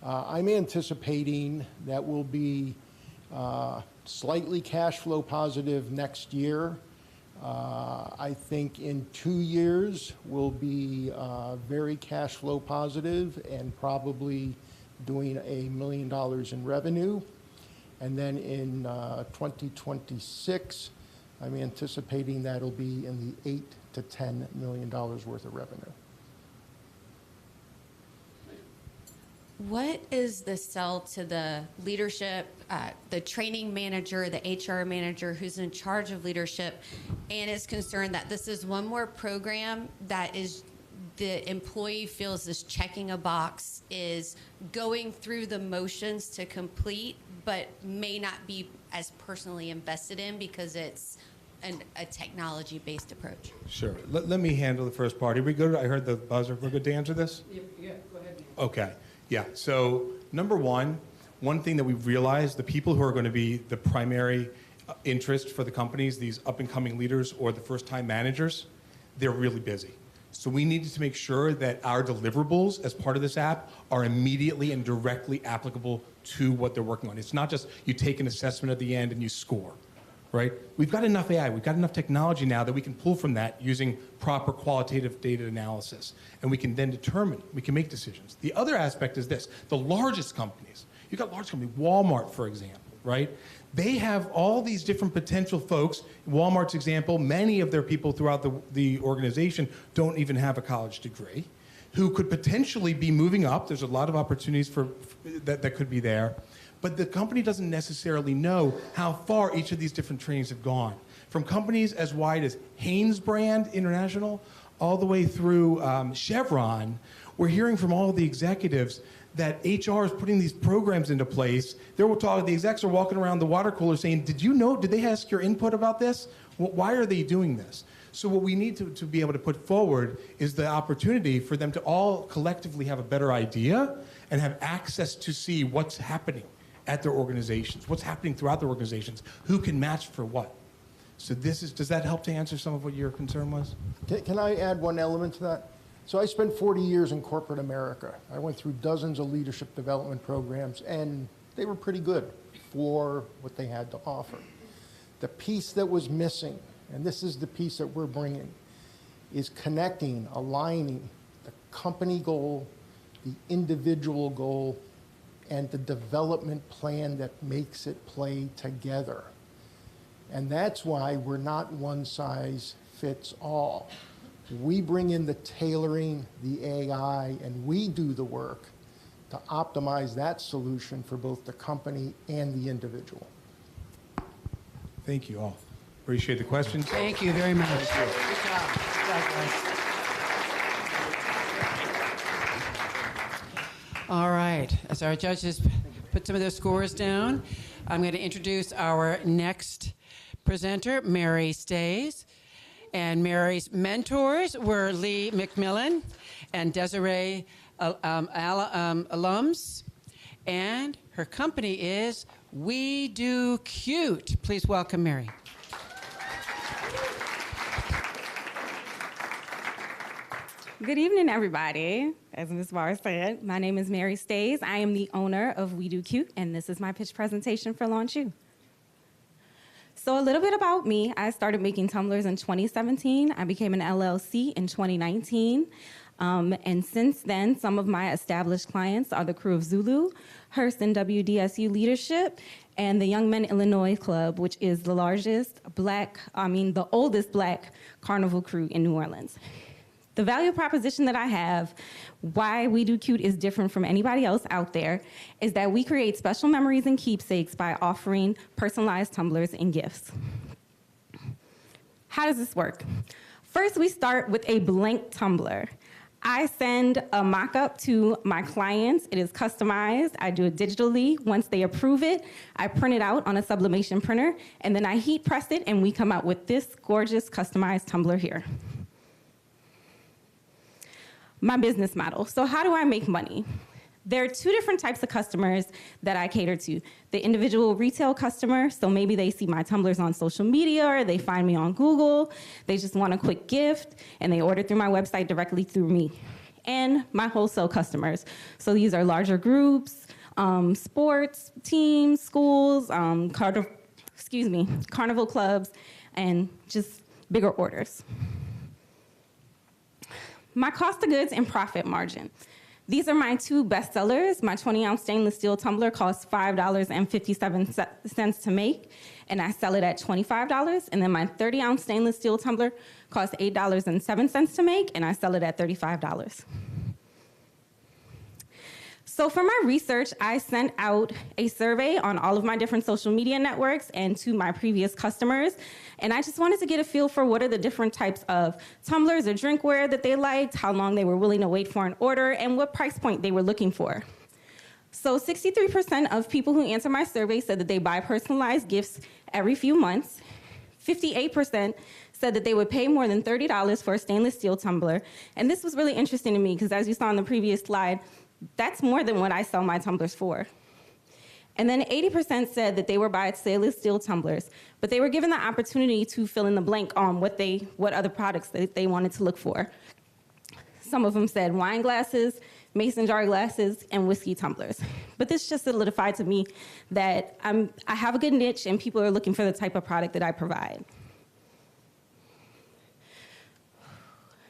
I'm anticipating that we'll be slightly cash flow positive next year. I think in 2 years we'll be very cash flow positive and probably doing $1 million in revenue. And then in 2026, I'm anticipating that'll be in the $8 to $10 million worth of revenue. What is the sell to the leadership, the training manager, the HR manager who's in charge of leadership and is concerned that this is one more program that is the employee feels is checking a box, is going through the motions to complete, but may not be as personally invested in because it's a technology-based approach? Sure. Let me handle the first part. Are we good? I heard the buzzer. We're good to answer this? Yeah, go ahead. Okay. Yeah. So number one thing that we've realized, the people who are going to be the primary interest for the companies, these up-and-coming leaders or the first-time managers, they're really busy. So we needed to make sure that our deliverables as part of this app are immediately and directly applicable to what they're working on. It's not just you take an assessment at the end and you score, right? We've got enough AI, we've got enough technology now that we can pull from that using proper qualitative data analysis. And we can then determine, we can make decisions. The other aspect is this, the largest companies, you've got large companies, Walmart, for example, right? They have all these different potential folks. Walmart's example, many of their people throughout the organization don't even have a college degree, who could potentially be moving up. There's a lot of opportunities that could be there. But the company doesn't necessarily know how far each of these different trainings have gone. From companies as wide as Hanes Brand International, all the way through Chevron, we're hearing from all of the executives that HR is putting these programs into place. The execs are walking around the water cooler saying, did they ask your input about this? Why are they doing this? So what we need to be able to put forward is the opportunity for them to all collectively have a better idea and have access to see what's happening at their organizations, what's happening throughout their organizations, who can match for what. So does that help to answer some of what your concern was? Can I add one element to that? So I spent 40 years in corporate America. I went through dozens of leadership development programs, and they were pretty good for what they had to offer. The piece that was missing, and this is the piece that we're bringing, is connecting, aligning the company goal, the individual goal, and the development plan that makes it play together. And that's why we're not one size fits all. We bring in the tailoring, the AI, and we do the work to optimize that solution for both the company and the individual. Thank you all. Appreciate the questions. Thank you very much. Good job. Good job, guys. All right. As our judges put some of their scores down, I'm going to introduce our next presenter, Mary Stays. And Mary's mentors were Lee McMillan and Desiree alums. And her company is We Do Cute. Please welcome Mary. Good evening, everybody. As Ms. Barr said, my name is Mary Stays. I am the owner of We Do Cute, and this is my pitch presentation for LaunchU. So a little bit about me. I started making tumblers in 2017. I became an LLC in 2019. And since then, some of my established clients are the Crew of Zulu, Hearst and WDSU Leadership, and the Young Men Illinois Club, which is the the oldest Black carnival crew in New Orleans. The value proposition that I have, why We Do Cute is different from anybody else out there, is that we create special memories and keepsakes by offering personalized tumblers and gifts. How does this work? First, we start with a blank tumbler. I send a mock-up to my clients. It is customized. I do it digitally. Once they approve it, I print it out on a sublimation printer, and then I heat press it, and we come out with this gorgeous customized tumbler here. My business model. So how do I make money? There are two different types of customers that I cater to. The individual retail customer, so maybe they see my tumblers on social media or they find me on Google, they just want a quick gift, and they order through my website directly through me. And my wholesale customers. So these are larger groups, sports teams, schools, carnival clubs, and just bigger orders. My cost of goods and profit margin. These are my two best sellers. My 20-ounce stainless steel tumbler costs $5.57 to make, and I sell it at $25. And then my 30-ounce stainless steel tumbler costs $8.07 to make, and I sell it at $35. So for my research, I sent out a survey on all of my different social media networks and to my previous customers. And I just wanted to get a feel for what are the different types of tumblers or drinkware that they liked, how long they were willing to wait for an order, and what price point they were looking for. So 63% of people who answered my survey said that they buy personalized gifts every few months. 58% said that they would pay more than $30 for a stainless steel tumbler. And this was really interesting to me because as you saw in the previous slide, that's more than what I sell my tumblers for. And then 80% said that they were buying stainless steel tumblers, but they were given the opportunity to fill in the blank on what other products that they wanted to look for. Some of them said wine glasses, mason jar glasses, and whiskey tumblers. But this just solidified to me that I have a good niche and people are looking for the type of product that I provide.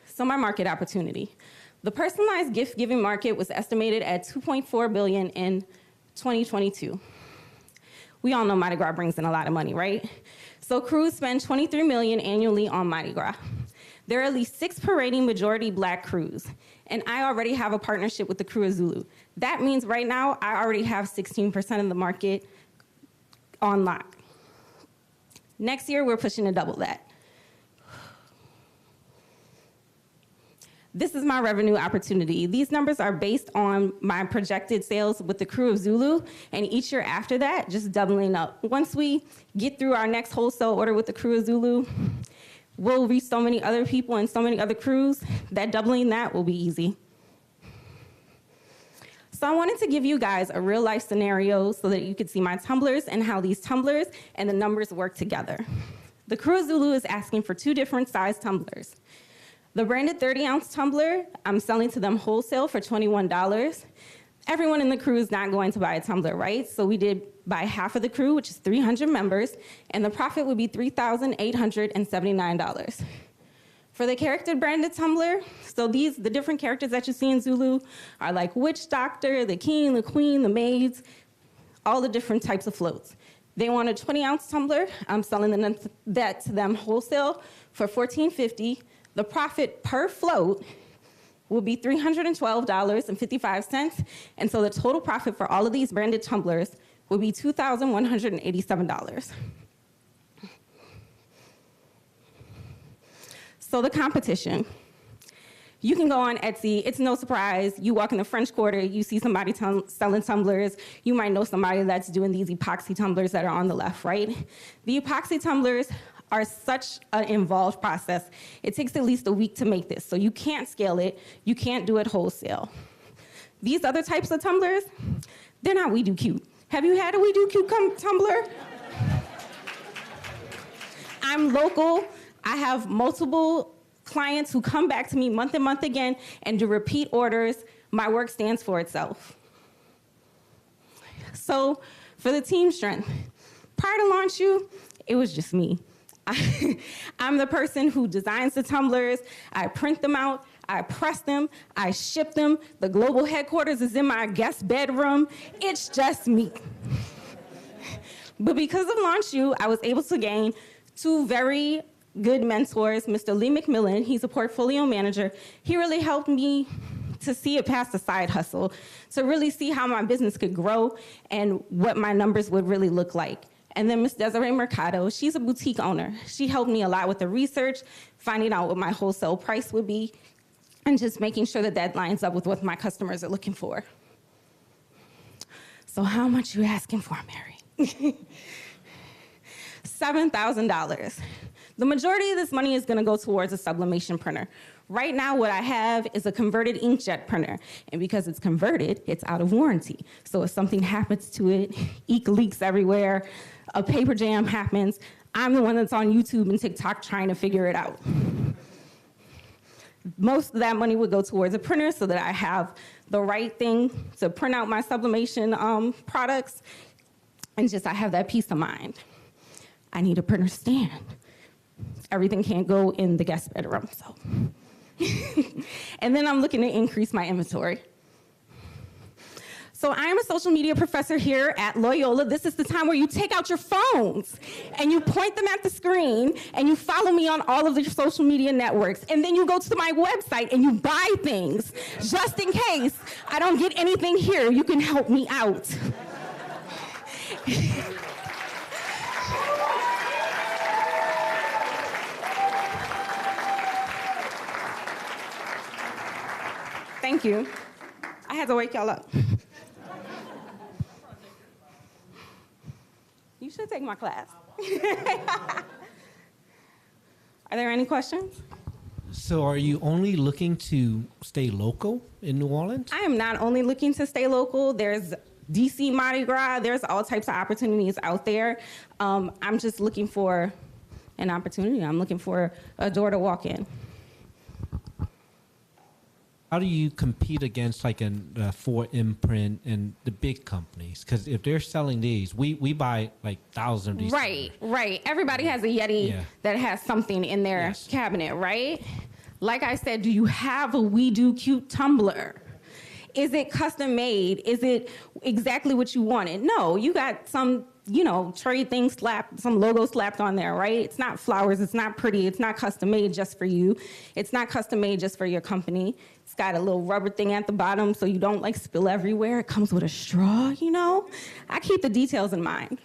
So my market opportunity. The personalized gift giving market was estimated at $2.4 billion in 2022. We all know Mardi Gras brings in a lot of money, right? So crews spend $23 million annually on Mardi Gras. There are at least 6 parading majority Black crews, and I already have a partnership with the Crew of Zulu. That means right now I already have 16% of the market on lock. Next year, we're pushing to double that. This is my revenue opportunity. These numbers are based on my projected sales with the Crew of Zulu, and each year after that, just doubling up. Once we get through our next wholesale order with the Crew of Zulu, we'll reach so many other people and so many other crews that doubling that will be easy. So I wanted to give you guys a real life scenario so that you could see my tumblers and how these tumblers and the numbers work together. The Crew of Zulu is asking for 2 different size tumblers. The branded 30-ounce tumbler, I'm selling to them wholesale for $21. Everyone in the crew is not going to buy a tumbler, right? So we did buy half of the crew, which is 300 members, and the profit would be $3,879. For the character branded tumbler, so the different characters that you see in Zulu are like Witch Doctor, the King, the Queen, the Maids, all the different types of floats. They want a 20-ounce tumbler. I'm selling that to them wholesale for $14.50. the profit per float will be $312.55. And so the total profit for all of these branded tumblers will be $2,187. So the competition. You can go on Etsy. It's no surprise. You walk in the French Quarter, you see somebody selling tumblers. You might know somebody that's doing these epoxy tumblers that are on the left, right? The epoxy tumblers are such an involved process. It takes at least a week to make this, so you can't scale it. You can't do it wholesale. These other types of tumblers, they're not We Do Cute. Have you had a We Do Cute tumbler? I'm local. I have multiple clients who come back to me month and month again and do repeat orders. My work stands for itself. So for the team strength, prior to LaunchU, it was just me. I'm the person who designs the tumblers. I print them out. I press them. I ship them. The global headquarters is in my guest bedroom. It's just me. But because of LaunchU, I was able to gain two very good mentors. Mr. Lee McMillan, he's a portfolio manager. He really helped me to see it past the side hustle, to really see how my business could grow and what my numbers would really look like. And then Ms. Desiree Mercado, she's a boutique owner. She helped me a lot with the research, finding out what my wholesale price would be, and just making sure that that lines up with what my customers are looking for. So how much you asking for, Mary? $7,000. The majority of this money is gonna go towards a sublimation printer. Right now, what I have is a converted inkjet printer. And because it's converted, it's out of warranty. So if something happens to it, ink leaks everywhere, a paper jam happens, I'm the one that's on YouTube and TikTok trying to figure it out. Most of that money would go towards a printer so that I have the right thing to print out my sublimation products, and just I have that peace of mind. I need a printer stand. Everything can't go in the guest bedroom, so. And then I'm looking to increase my inventory. So I am a social media professor here at Loyola. This is the time where you take out your phones and you point them at the screen and you follow me on all of the social media networks. And then you go to my website and you buy things. Just in case I don't get anything here, you can help me out. Thank you. I had to wake y'all up. You should take my class. Are there any questions? So are you only looking to stay local in New Orleans? I am not only looking to stay local. There's DC Mardi Gras. There's all types of opportunities out there. I'm just looking for an opportunity. I'm looking for a door to walk in. How do you compete against like a Ford Imprint and the big companies? Because if they're selling these, we buy like thousands of these. Right. Everybody has a Yeti that has something in their cabinet, right? Like I said, do you have a We Do Cute tumbler? Is it custom made? Is it exactly what you wanted? No, you got some, trade thing slapped, some logo slapped on there, right? It's not flowers, it's not pretty, it's not custom made just for you. It's not custom made just for your company. It's got a little rubber thing at the bottom so you don't spill everywhere. It comes with a straw, I keep the details in mind.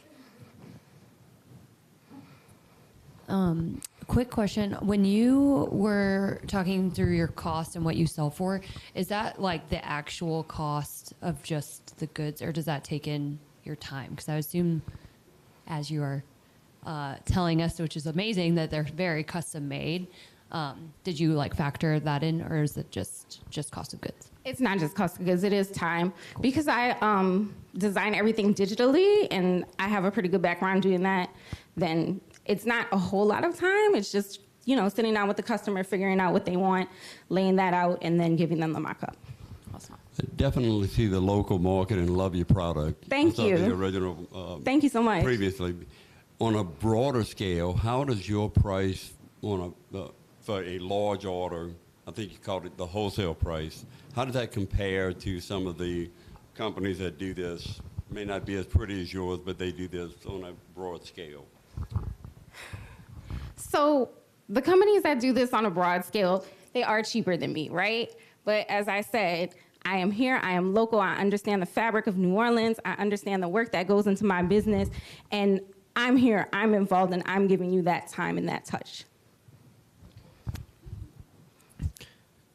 Quick question. When you were talking through your cost and what you sell for, is that like the actual cost of just the goods, or does that take in your time? Because I assume, as you are telling us, which is amazing, that they're very custom made. Did you factor that in, or is it just cost of goods? It's not just cost of goods, it is time. Because I design everything digitally and I have a pretty good background doing that, then it's not a whole lot of time. It's just, sitting down with the customer, figuring out what they want, laying that out, and then giving them the mock-up. I definitely see the local market and love your product. Thank you. The original. Thank you so much. Previously, on a broader scale, how does your price for a large order, I think you called it the wholesale price, how does that compare to some of the companies that do this? May not be as pretty as yours, but they do this on a broad scale. So the companies that do this on a broad scale, they are cheaper than me, right? But as I said, I am here, I am local, I understand the fabric of New Orleans, I understand the work that goes into my business, and I'm here, I'm involved, and I'm giving you that time and that touch.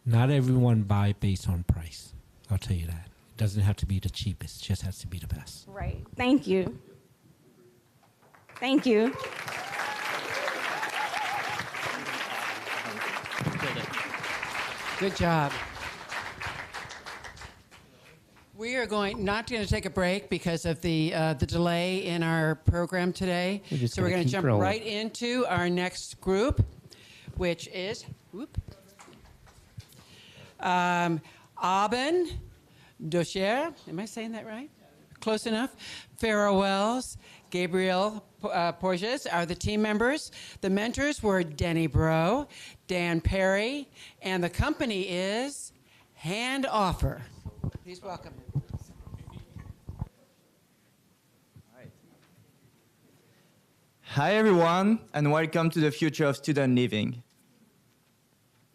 Not everyone buy based on price. I'll tell you that. It doesn't have to be the cheapest, it just has to be the best. Right. Thank you. Thank you. Good job. We are not going to take a break because of the delay in our program today. So we're going to jump right into our next group, which is Aben Docher. Am I saying that right? Close enough. Farrah Wells, Gabriel Porges are the team members. The mentors were Denny Bro, Dan Perry, and the company is Hand Offer. Please welcome. Hi everyone, and welcome to the future of student living.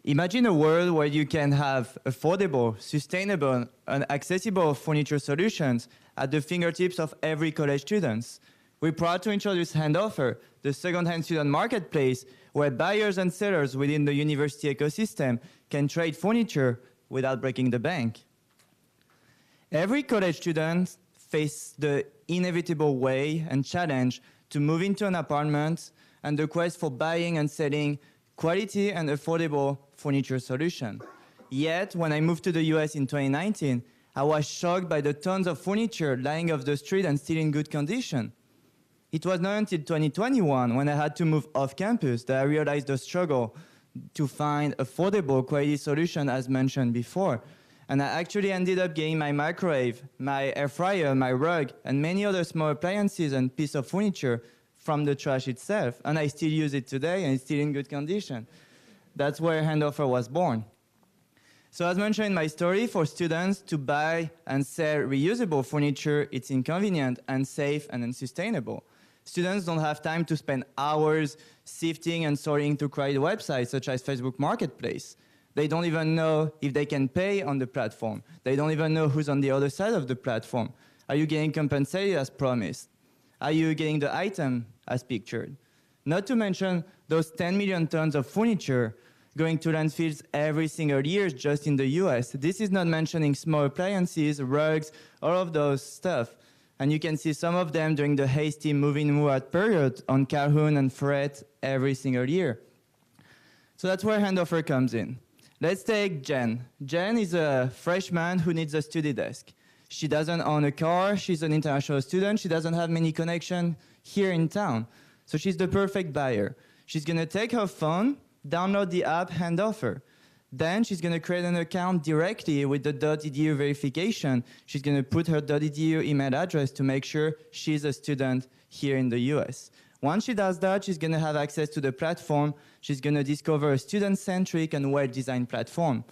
Imagine a world where you can have affordable, sustainable, and accessible furniture solutions at the fingertips of every college student. We're proud to introduce Hand Offer, the second-hand student marketplace where buyers and sellers within the university ecosystem can trade furniture without breaking the bank. Every college student faces the inevitable way and challenge to move into an apartment and the quest for buying and selling quality and affordable furniture solution. Yet, when I moved to the US in 2019, I was shocked by the tons of furniture lying off the street and still in good condition. It was not until 2021, when I had to move off campus, that I realized the struggle to find affordable quality solution as mentioned before. And I actually ended up getting my microwave, my air fryer, my rug, and many other small appliances and pieces of furniture from the trash itself. And I still use it today, and it's still in good condition. That's where Hand Offer was born. So as mentioned in my story, for students to buy and sell reusable furniture, it's inconvenient and safe and unsustainable. Students don't have time to spend hours sifting and sorting through crowded websites such as Facebook Marketplace. They don't even know if they can pay on the platform. They don't even know who's on the other side of the platform. Are you getting compensated as promised? Are you getting the item as pictured? Not to mention those 10 million tons of furniture going to landfills every single year just in the US. This is not mentioning small appliances, rugs, all of those stuff. And you can see some of them during the hasty move-in-move-out period on Calhoun and Fred every single year. So that's where Hand Offer comes in. Let's take Jen. Jen is a freshman who needs a study desk. She doesn't own a car, she's an international student, she doesn't have many connections here in town. So she's the perfect buyer. She's gonna take her phone, download the app Hand Offer. Then she's gonna create an account directly with the .edu verification. She's gonna put her .edu email address to make sure she's a student here in the US. Once she does that, she's gonna have access to the platform. She's gonna discover a student-centric and well-designed platform.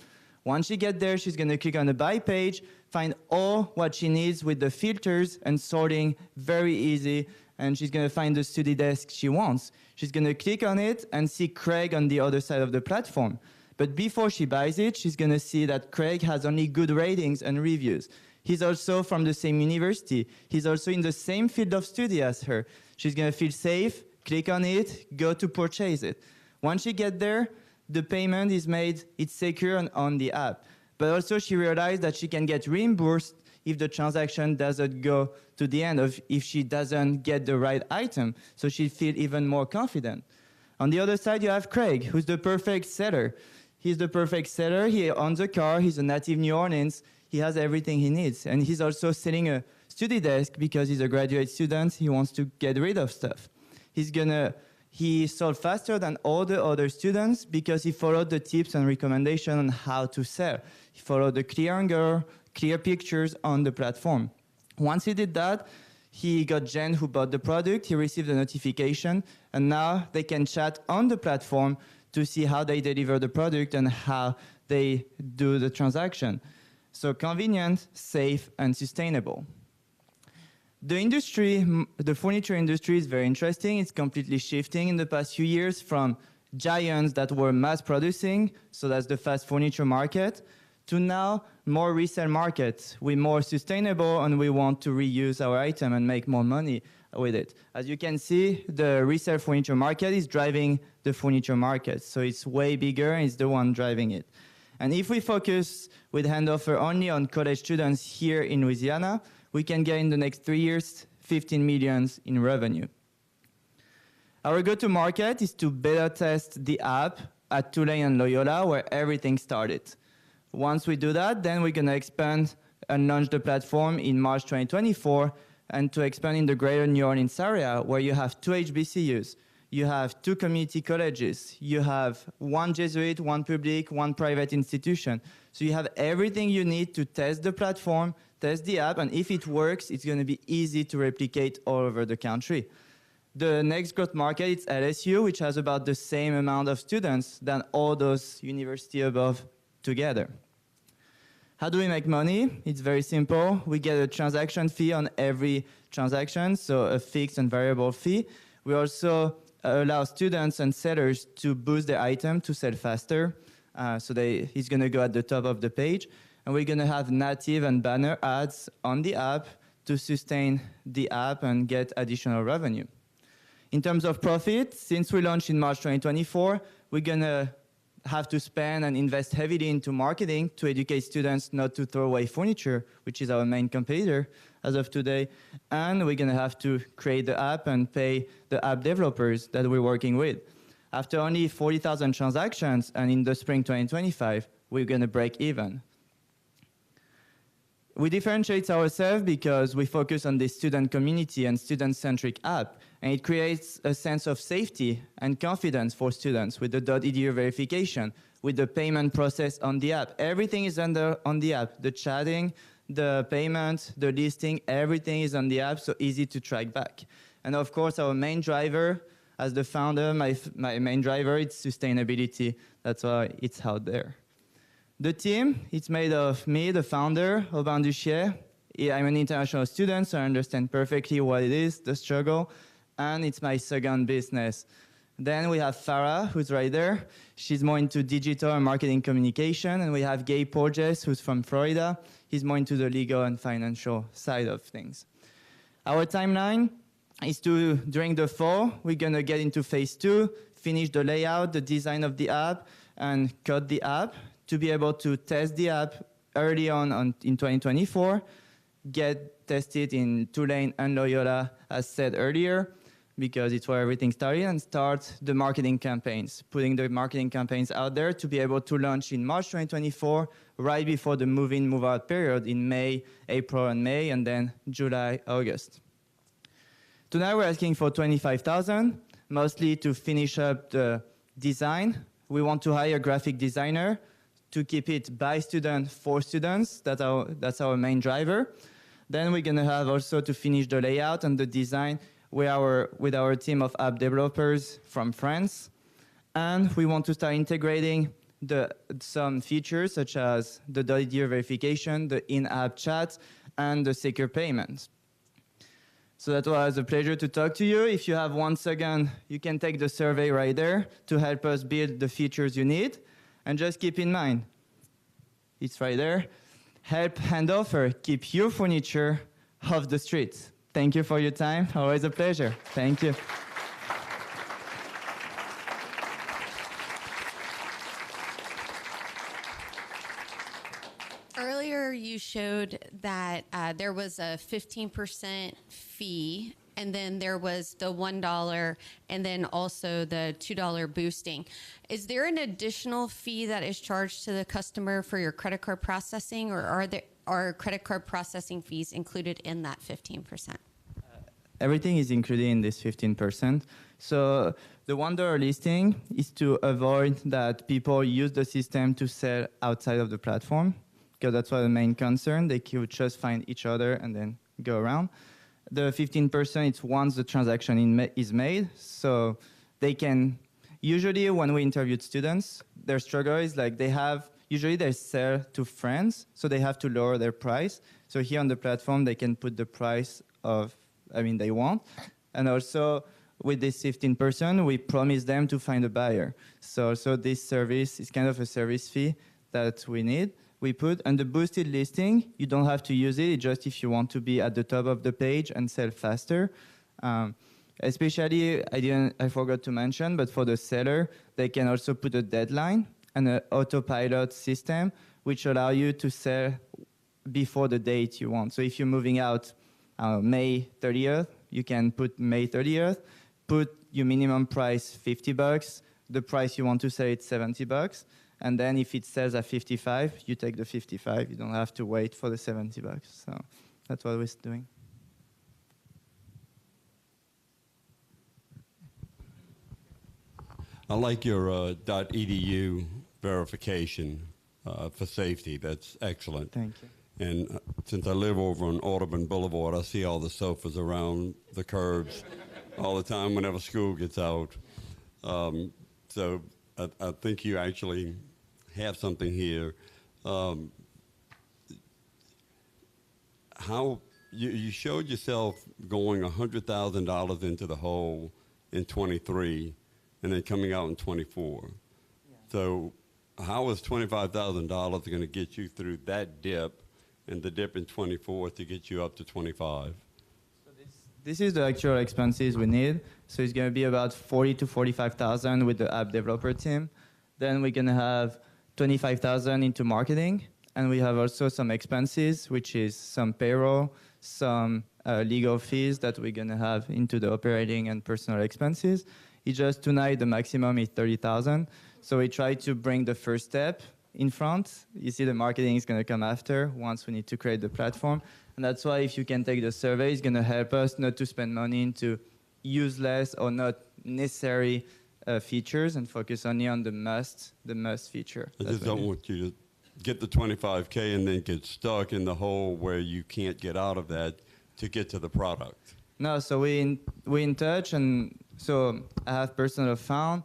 Once she gets there, she's gonna click on the buy page, find all what she needs with the filters and sorting, very easy, and she's gonna find the study desk she wants. She's gonna click on it and see Craig on the other side of the platform. But before she buys it, she's gonna see that Craig has only good ratings and reviews. He's also from the same university. He's also in the same field of study as her. She's gonna feel safe, click on it, go to purchase it. Once she gets there, the payment is made, it's secure on the app. But also she realized that she can get reimbursed if the transaction doesn't go to the end, of if she doesn't get the right item. So she feels even more confident. On the other side, you have Craig, who's the perfect seller. He's the perfect seller, he owns a car, he's a native New Orleans, he has everything he needs. And he's also selling a study desk because he's a graduate student, he wants to get rid of stuff. He sold faster than all the other students because he followed the tips and recommendations on how to sell. He followed the clear angle, clear pictures on the platform. Once he did that, he got Jen who bought the product, he received a notification, and now they can chat on the platform to see how they deliver the product and how they do the transaction. So convenient, safe, and sustainable. The industry, the furniture industry is very interesting. It's completely shifting in the past few years from giants that were mass producing, so that's the fast furniture market, to now more resale markets. We're more sustainable and we want to reuse our item and make more money with it. As you can see, the resale furniture market is driving the furniture market. So it's way bigger and it's the one driving it. And if we focus with Handoffer only on college students here in Louisiana, we can get in the next 3 years, 15 million in revenue. Our go-to-market is to beta test the app at Tulane and Loyola, where everything started. Once we do that, then we're going to expand and launch the platform in March 2024, and to expand in the greater New Orleans area, where you have 2 HBCUs, you have 2 community colleges, you have 1 Jesuit, 1 public, 1 private institution. So you have everything you need to test the platform, test the app, and if it works, it's going to be easy to replicate all over the country. The next growth market is LSU, which has about the same amount of students than all those universities above together. How do we make money? It's very simple. We get a transaction fee on every transaction, so a fixed and variable fee. We also allow students and sellers to boost their item to sell faster. He's going to go at the top of the page. And we're going to have native and banner ads on the app to sustain the app and get additional revenue. In terms of profit, since we launched in March 2024, we're going to have to spend and invest heavily into marketing to educate students not to throw away furniture, which is our main competitor as of today. And we're going to have to create the app and pay the app developers that we're working with. After only 40,000 transactions and in the spring 2025, we're going to break even. We differentiate ourselves because we focus on the student community and student-centric app, and it creates a sense of safety and confidence for students with the .edu verification, with the payment process on the app. Everything is on the app. The chatting, the payment, the listing, everything is on the app, so easy to track back. And of course, our main driver, as the founder, my main driver, it's sustainability. That's why it's out there. The team, it's made of me, the founder, Aubin Duchier. I'm an international student, so I understand perfectly what it is, the struggle, and it's my second business. Then we have Farah, who's right there. She's more into digital and marketing communication, and we have Gabe Porges, who's from Florida. He's more into the legal and financial side of things. Our timeline is to, during the fall, we're gonna get into phase 2, finish the layout, the design of the app, and code the app, to be able to test the app early on in 2024, get tested in Tulane and Loyola, as said earlier, because it's where everything started, and start the marketing campaigns, putting the marketing campaigns out there to be able to launch in March 2024, right before the move-in, move-out period in May, April and May, and then July, August. Tonight we're asking for $25,000, mostly to finish up the design. We want to hire a graphic designer to keep it by student, for students. That's our main driver. Then we're going to have also to finish the layout and the design with our team of app developers from France. And we want to start integrating some features such as the .edu verification, the in-app chat, and the secure payments. So that was a pleasure to talk to you. If you have 1 second, you can take the survey right there to help us build the features you need. And just keep in mind, it's right there. Help Handoffer keep your furniture off the streets. Thank you for your time. Always a pleasure. Thank you. Earlier, you showed that there was a 15% fee, and then there was the $1, and then also the $2 boosting. Is there an additional fee that is charged to the customer for your credit card processing, or are credit card processing fees included in that 15%? Everything is included in this 15%. So the $1 listing is to avoid that people use the system to sell outside of the platform, because that's what the main concern. They could just find each other and then go around. The 15%, it's once the transaction is made. So they can, usually when we interviewed students, their struggle is like usually they sell to friends, so they have to lower their price. So here on the platform, they can put the price they want. And also with this 15%, we promise them to find a buyer. So this service is kind of a service fee that we put. And the boosted listing, you don't have to use it, just if you want to be at the top of the page and sell faster. Especially, I forgot to mention, but for the seller, they can also put a deadline and an autopilot system, which allow you to sell before the date you want. So if you're moving out May 30th, you can put May 30th, put your minimum price $50, the price you want to sell it $70, and then if it sells at 55, you take the 55. You don't have to wait for the $70. So that's what we're doing. I like your .edu verification for safety. That's excellent. Thank you. And since I live over on Audubon Boulevard, I see all the sofas around the curbs all the time whenever school gets out. So I think you actually have something here. How you showed yourself going $100,000 into the hole in 23 and then coming out in 24. Yeah. So how is $25,000 going to get you through that dip and the dip in 24 to get you up to 25? So this is the actual expenses we need. So it's going to be about 40 to 45,000 with the app developer team. Then we're going to have 25,000 into marketing. And we have also some expenses, which is some payroll, some legal fees that we're going to have into the operating and personal expenses. It's just tonight the maximum is 30,000. So we try to bring the first step in front. You see the marketing is going to come after once we need to create the platform. And that's why if you can take the survey, it's going to help us not to spend money into useless or not necessary features and focus only on the must feature. I just don't want you to get the 25K and then get stuck in the hole where you can't get out of that to get to the product. No, so we're in touch, and so I have personal fund,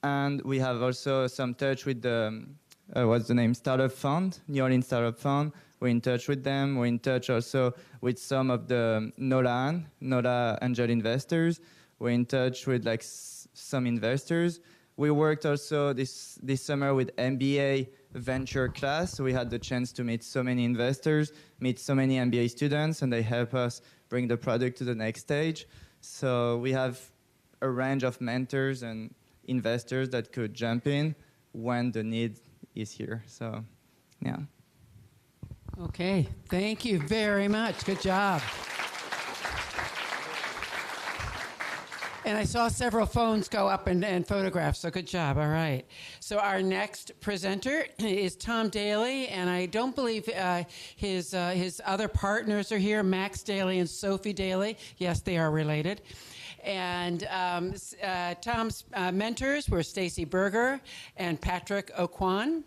and we have also some touch with the, what's the name, Startup Fund, New Orleans Startup Fund. We're in touch with them. We're in touch also with some of the NOLA angel investors. We're in touch with like some investors. We worked also this summer with MBA venture class. We had the chance to meet so many investors, meet so many MBA students, and they help us bring the product to the next stage. So we have a range of mentors and investors that could jump in when the need is here. So, yeah. Okay, thank you very much. Good job. And I saw several phones go up and photographs, so good job. All right. So our next presenter is Tom Daly, and I don't believe his other partners are here, Max Daly and Sophie Daly. Yes, they are related. And Tom's mentors were Stacy Berger and Patrick Okwan,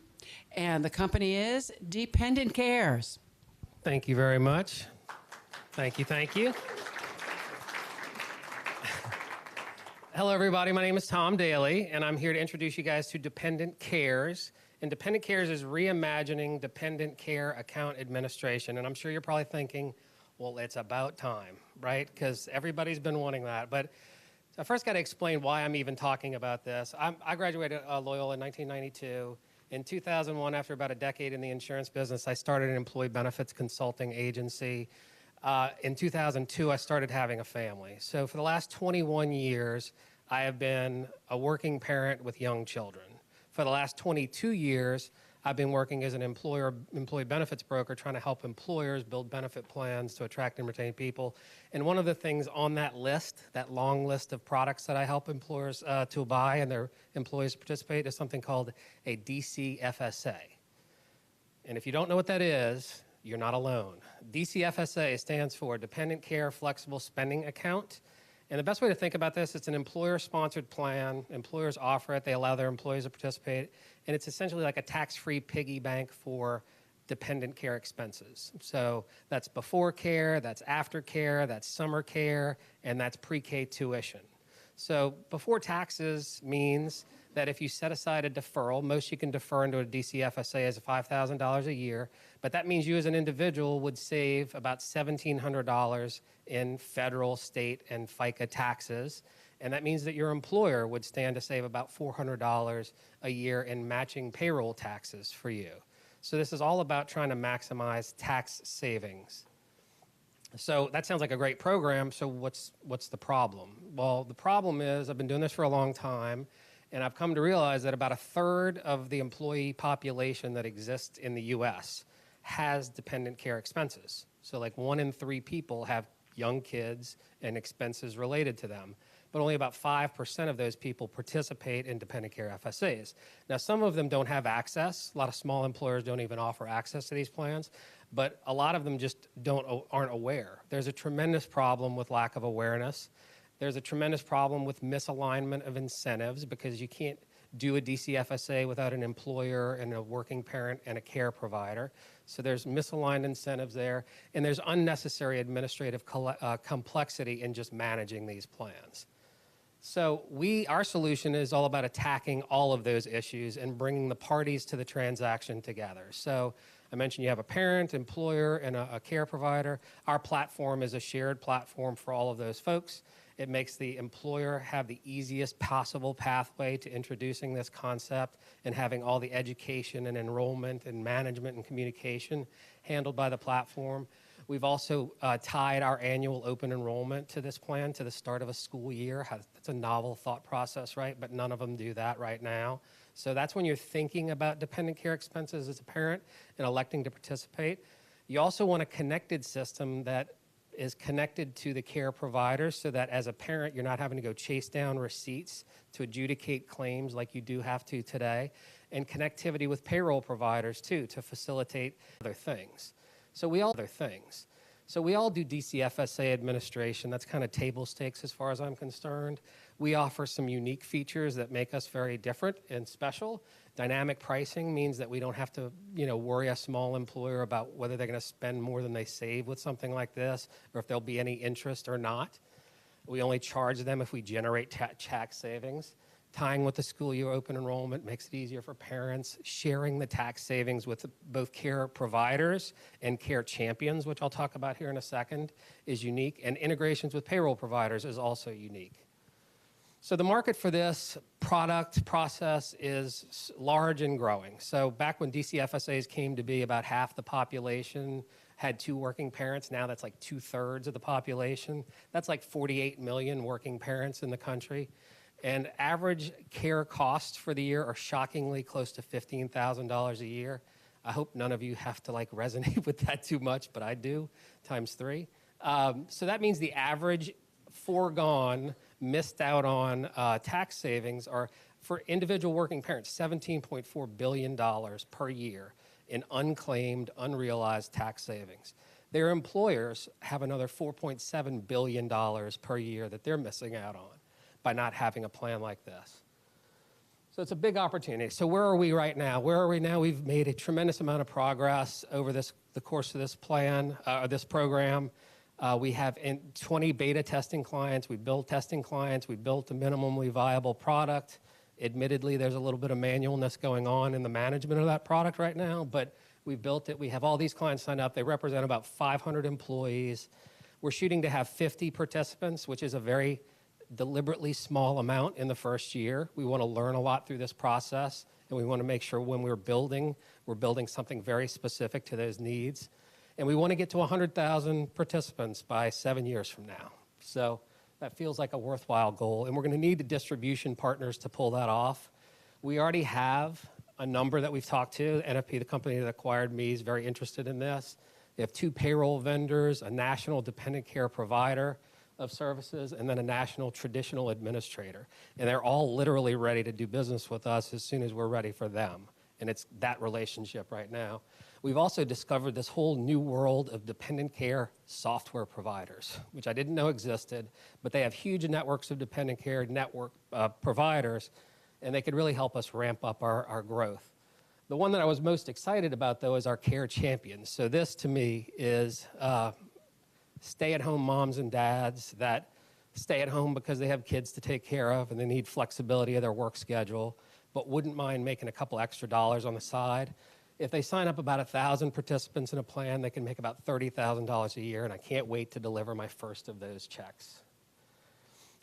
and the company is Dependent Cares. Thank you very much. Thank you, thank you. Hello, everybody. My name is Tom Daly, and I'm here to introduce you guys to Dependent Cares. And Dependent Cares is reimagining dependent care account administration. And I'm sure you're probably thinking, well, it's about time, right? Because everybody's been wanting that. But I first got to explain why I'm even talking about this. I graduated Loyola in 1992. In 2001, after about a decade in the insurance business, I started an employee benefits consulting agency. In 2002, I started having a family. So for the last 21 years, I have been a working parent with young children. For the last 22 years, I've been working as an employee benefits broker, trying to help employers build benefit plans to attract and retain people. And one of the things on that list, that long list of products that I help employers to buy and their employees to participate, is something called a DCFSA. And if you don't know what that is, you're not alone. DCFSA stands for Dependent Care Flexible Spending Account. And the best way to think about this, it's an employer-sponsored plan. Employers offer it. They allow their employees to participate. And it's essentially like a tax-free piggy bank for dependent care expenses. So that's before care, that's after care, that's summer care, and that's pre-K tuition. So before taxes means that if you set aside a deferral, most you can defer into a DCFSA is $5,000 a year, but that means you as an individual would save about $1,700 in federal, state, and FICA taxes. And that means that your employer would stand to save about $400 a year in matching payroll taxes for you. So this is all about trying to maximize tax savings. So that sounds like a great program. So what's the problem? Well, the problem is I've been doing this for a long time, and I've come to realize that about a third of the employee population that exists in the U.S. has dependent care expenses. So like 1 in 3 people have young kids and expenses related to them. But only about 5% of those people participate in dependent care FSAs. Now, some of them don't have access. A lot of small employers don't even offer access to these plans, but a lot of them just aren't aware. There's a tremendous problem with lack of awareness. There's a tremendous problem with misalignment of incentives because you can't do a DCFSA without an employer and a working parent and a care provider. So there's misaligned incentives there, and there's unnecessary administrative complexity in just managing these plans. So our solution is all about attacking all of those issues and bringing the parties to the transaction together. So I mentioned you have a parent, employer, and a care provider. Our platform is a shared platform for all of those folks. It makes the employer have the easiest possible pathway to introducing this concept and having all the education and enrollment and management and communication handled by the platform. We've also tied our annual open enrollment to this plan to the start of a school year. It's a novel thought process, right? But none of them do that right now. So that's when you're thinking about dependent care expenses as a parent and electing to participate. You also want a connected system that is connected to the care providers so that as a parent, you're not having to go chase down receipts to adjudicate claims like you do have to today, and connectivity with payroll providers too to facilitate other things. So we all do DCFSA administration. That's kind of table stakes as far as I'm concerned. We offer some unique features that make us very different and special. Dynamic pricing means that we don't have to, worry a small employer about whether they're going to spend more than they save with something like this, or if there'll be any interest or not. We only charge them if we generate tax savings. Tying with the school year open enrollment makes it easier for parents. Sharing the tax savings with both care providers and care champions, which I'll talk about here in a second, is unique. And integrations with payroll providers is also unique. So the market for this product process is large and growing. So back when DCFSAs came to be, about half the population had 2 working parents. Now that's like 2/3 of the population. That's like 48 million working parents in the country. And average care costs for the year are shockingly close to $15,000 a year. I hope none of you have to resonate with that too much, but I do, times 3. So that means the average foregone, missed out on tax savings are, for individual working parents, $17.4 billion per year in unclaimed, unrealized tax savings. Their employers have another $4.7 billion per year that they're missing out on by not having a plan like this. So it's a big opportunity. So where are we right now? Where are we now? We've made a tremendous amount of progress over the course of this plan, this program. We have 20 beta testing clients. We built testing clients. We built a minimally viable product. Admittedly, there's a little bit of manualness going on in the management of that product right now, but we built it. We have all these clients signed up. They represent about 500 employees. We're shooting to have 50 participants, which is a very deliberately small amount in the first year. We want to learn a lot through this process, and we want to make sure when we're building something very specific to those needs. And we want to get to 100,000 participants by 7 years from now. So that feels like a worthwhile goal, and we're going to need the distribution partners to pull that off. We already have a number that we've talked to. NFP, the company that acquired me, is very interested in this. They have 2 payroll vendors, a national dependent care provider of services, and then a national traditional administrator. And they're all literally ready to do business with us as soon as we're ready for them. And it's that relationship right now. We've also discovered this whole new world of dependent care software providers, which I didn't know existed, but they have huge networks of dependent care network providers, and they could really help us ramp up our growth. The one that I was most excited about, though, is our care champions. So this, to me, is stay-at-home moms and dads that stay at home because they have kids to take care of and they need flexibility of their work schedule, but wouldn't mind making a couple extra dollars on the side. If they sign up about 1,000 participants in a plan, they can make about $30,000 a year, and I can't wait to deliver my first of those checks.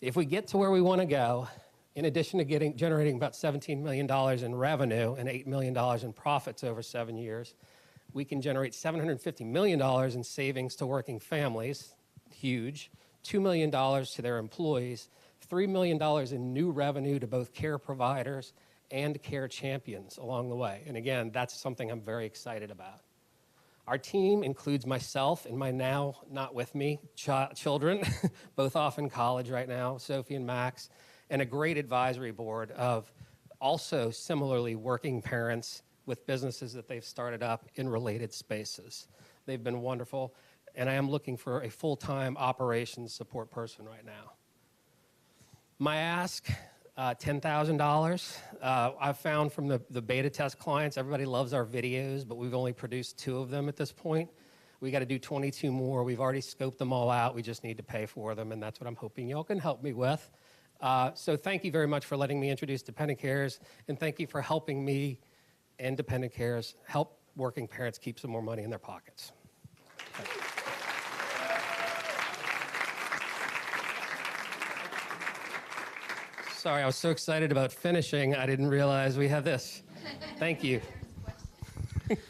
If we get to where we want to go, in addition to generating about $17 million in revenue and $8 million in profits over 7 years, we can generate $750 million in savings to working families, huge, $2 million to their employees, $3 million in new revenue to both care providers and care champions along the way. And again, that's something I'm very excited about. Our team includes myself and my now not with me children, both off in college right now, Sophie and Max, and a great advisory board of also similarly working parents with businesses that they've started up in related spaces. They've been wonderful, and I am looking for a full-time operations support person right now. My ask, $10,000. I've found from the beta test clients, everybody loves our videos, but we've only produced 2 of them at this point. We got to do 22 more. We've already scoped them all out. We just need to pay for them, and that's what I'm hoping y'all can help me with. So thank you very much for letting me introduce Dependent Cares, and thank you for helping me and Dependent Cares help working parents keep some more money in their pockets. Thank you. Sorry, I was so excited about finishing, I didn't realize we have this. Thank you.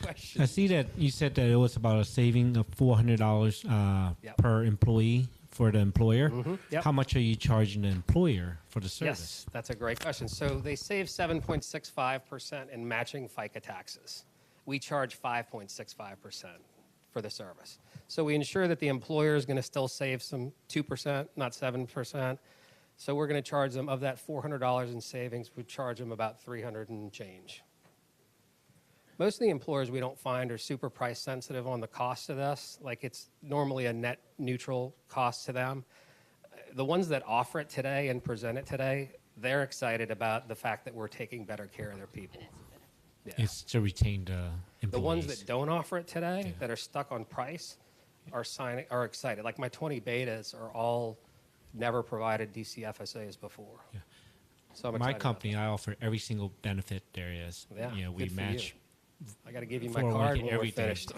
I see that you said that it was about a saving of $400 per employee for the employer. Yep. How much are you charging the employer for the service? Yes, that's a great question. So they save 7.65% in matching FICA taxes. We charge 5.65% for the service. So we ensure that the employer is going to still save some 2%, not 7%. So we're going to charge them, of that $400 in savings, we charge them about $300 and change. Most of the employers we don't find are super price sensitive on the cost of this. Like, it's normally a net neutral cost to them. The ones that offer it today and present it today, they're excited about the fact that we're taking better care of their people. Yeah. It's to retain the employees. The ones that don't offer it today, that are stuck on price, are excited. Like, my 20 betas are all never provided DCFSAs before. Yeah. So I'm my excited company, I offer every single benefit there is. Yeah, You know, we good for match. I got to give you my 401k card when we're everything. finished.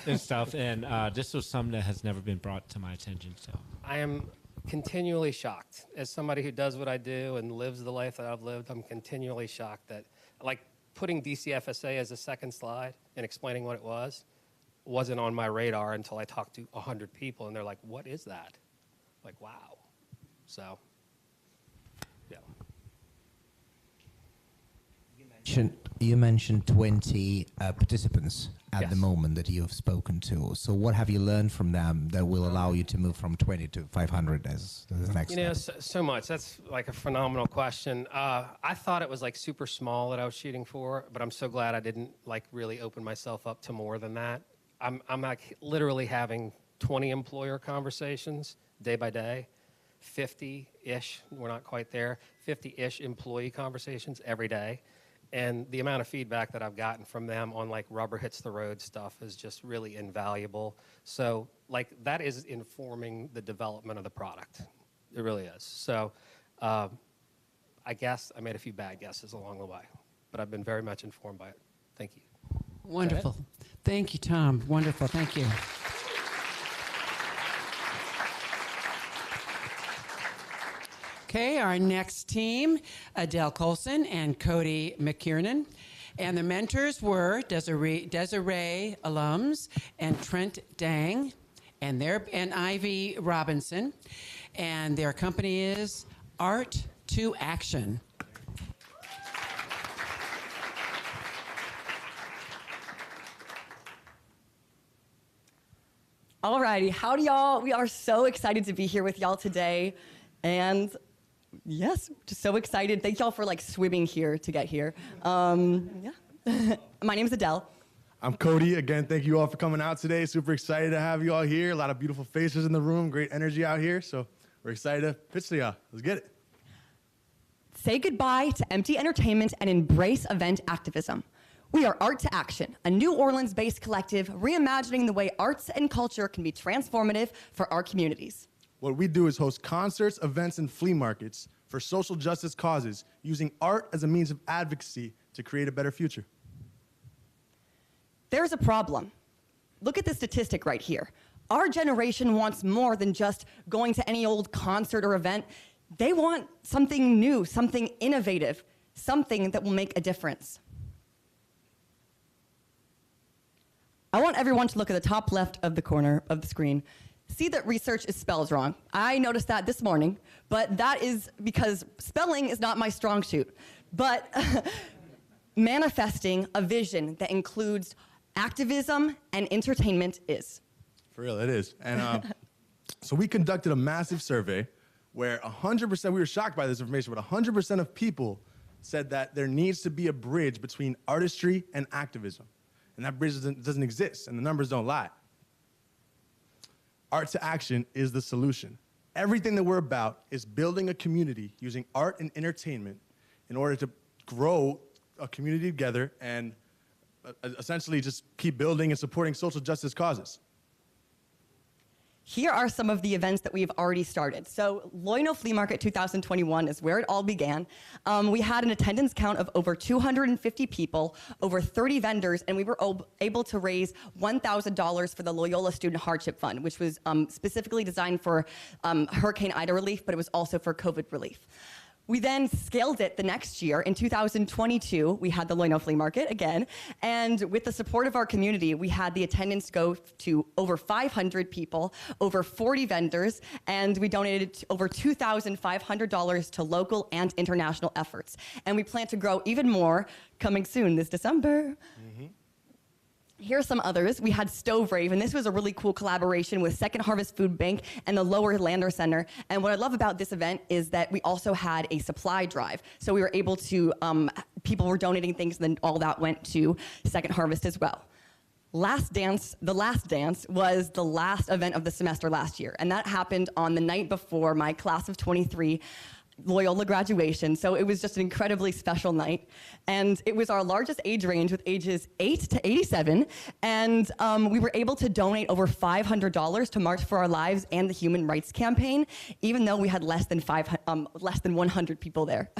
And stuff. And this was something that has never been brought to my attention. So I am continually shocked. As somebody who does what I do and lives the life that I've lived, I'm continually shocked that, like, putting DCFSA as a second slide and explaining what it wasn't on my radar until I talked to 100 people, and they're like, what is that? Like, wow. So, yeah. You mentioned 20 participants at Yes. the moment that you've spoken to. So what have you learned from them that will allow you to move from 20 to 500 as the next You know, step? so much. That's like a phenomenal question. I thought it was like super small that I was shooting for, but I'm so glad I didn't like really open myself up to more than that. I'm like literally having 20 employer conversations day by day, 50-ish, we're not quite there, 50-ish employee conversations every day. And the amount of feedback that I've gotten from them on like rubber hits the road stuff is just really invaluable. So like that is informing the development of the product. It really is. So I guess I made a few bad guesses along the way, but I've been very much informed by it. Thank you. Wonderful. Thank you, Tom. Wonderful. Thank you. Okay, our next team, Adele Colson and Cody McKiernan. And the mentors were Desiree alums and Trent Dang and Ivy Robinson. And their company is Art to Action. Alrighty, howdy y'all. We are so excited to be here with y'all today. And yes, just so excited. Thank y'all for like swimming here to get here. Yeah. My name is Adele. I'm Cody. Again, thank you all for coming out today. Super excited to have you all here. A lot of beautiful faces in the room, great energy out here. So we're excited to pitch to y'all. Let's get it. Say goodbye to empty entertainment and embrace event activism. We are Art to Action, a New Orleans-based collective reimagining the way arts and culture can be transformative for our communities. What we do is host concerts, events, and flea markets for social justice causes, using art as a means of advocacy to create a better future. There's a problem. Look at the statistic right here. Our generation wants more than just going to any old concert or event. They want something new, something innovative, something that will make a difference. I want everyone to look at the top left of the corner of the screen. See that research is spelled wrong. I noticed that this morning, but that is because spelling is not my strong suit. But manifesting a vision that includes activism and entertainment is. For real, it is. And so we conducted a massive survey where 100%, we were shocked by this information, but 100% of people said that there needs to be a bridge between artistry and activism. And that bridge doesn't exist, and the numbers don't lie. Art to action is the solution. Everything that we're about is building a community using art and entertainment in order to grow a community together and essentially just keep building and supporting social justice causes. Here are some of the events that we've already started. So Loino Flea Market 2021 is where it all began. We had an attendance count of over 250 people, over 30 vendors, and we were able to raise $1,000 for the Loyola Student Hardship Fund, which was specifically designed for Hurricane Ida relief, but it was also for COVID relief. We then scaled it the next year. In 2022, we had the Loino Flea Market again. And with the support of our community, we had the attendance go to over 500 people, over 40 vendors, and we donated over $2,500 to local and international efforts. And we plan to grow even more coming soon this December. Here are some others. We had Stove Rave, and this was a really cool collaboration with Second Harvest Food Bank and the Lower Lander Center. And what I love about this event is that we also had a supply drive. So we were able to, people were donating things, and then all that went to Second Harvest as well. The Last Dance was the last event of the semester last year, and that happened on the night before my class of 23 Loyola graduation, so it was just an incredibly special night. And it was our largest age range with ages 8 to 87, and we were able to donate over $500 to March for Our Lives and the Human Rights Campaign, even though we had less than 100 people there.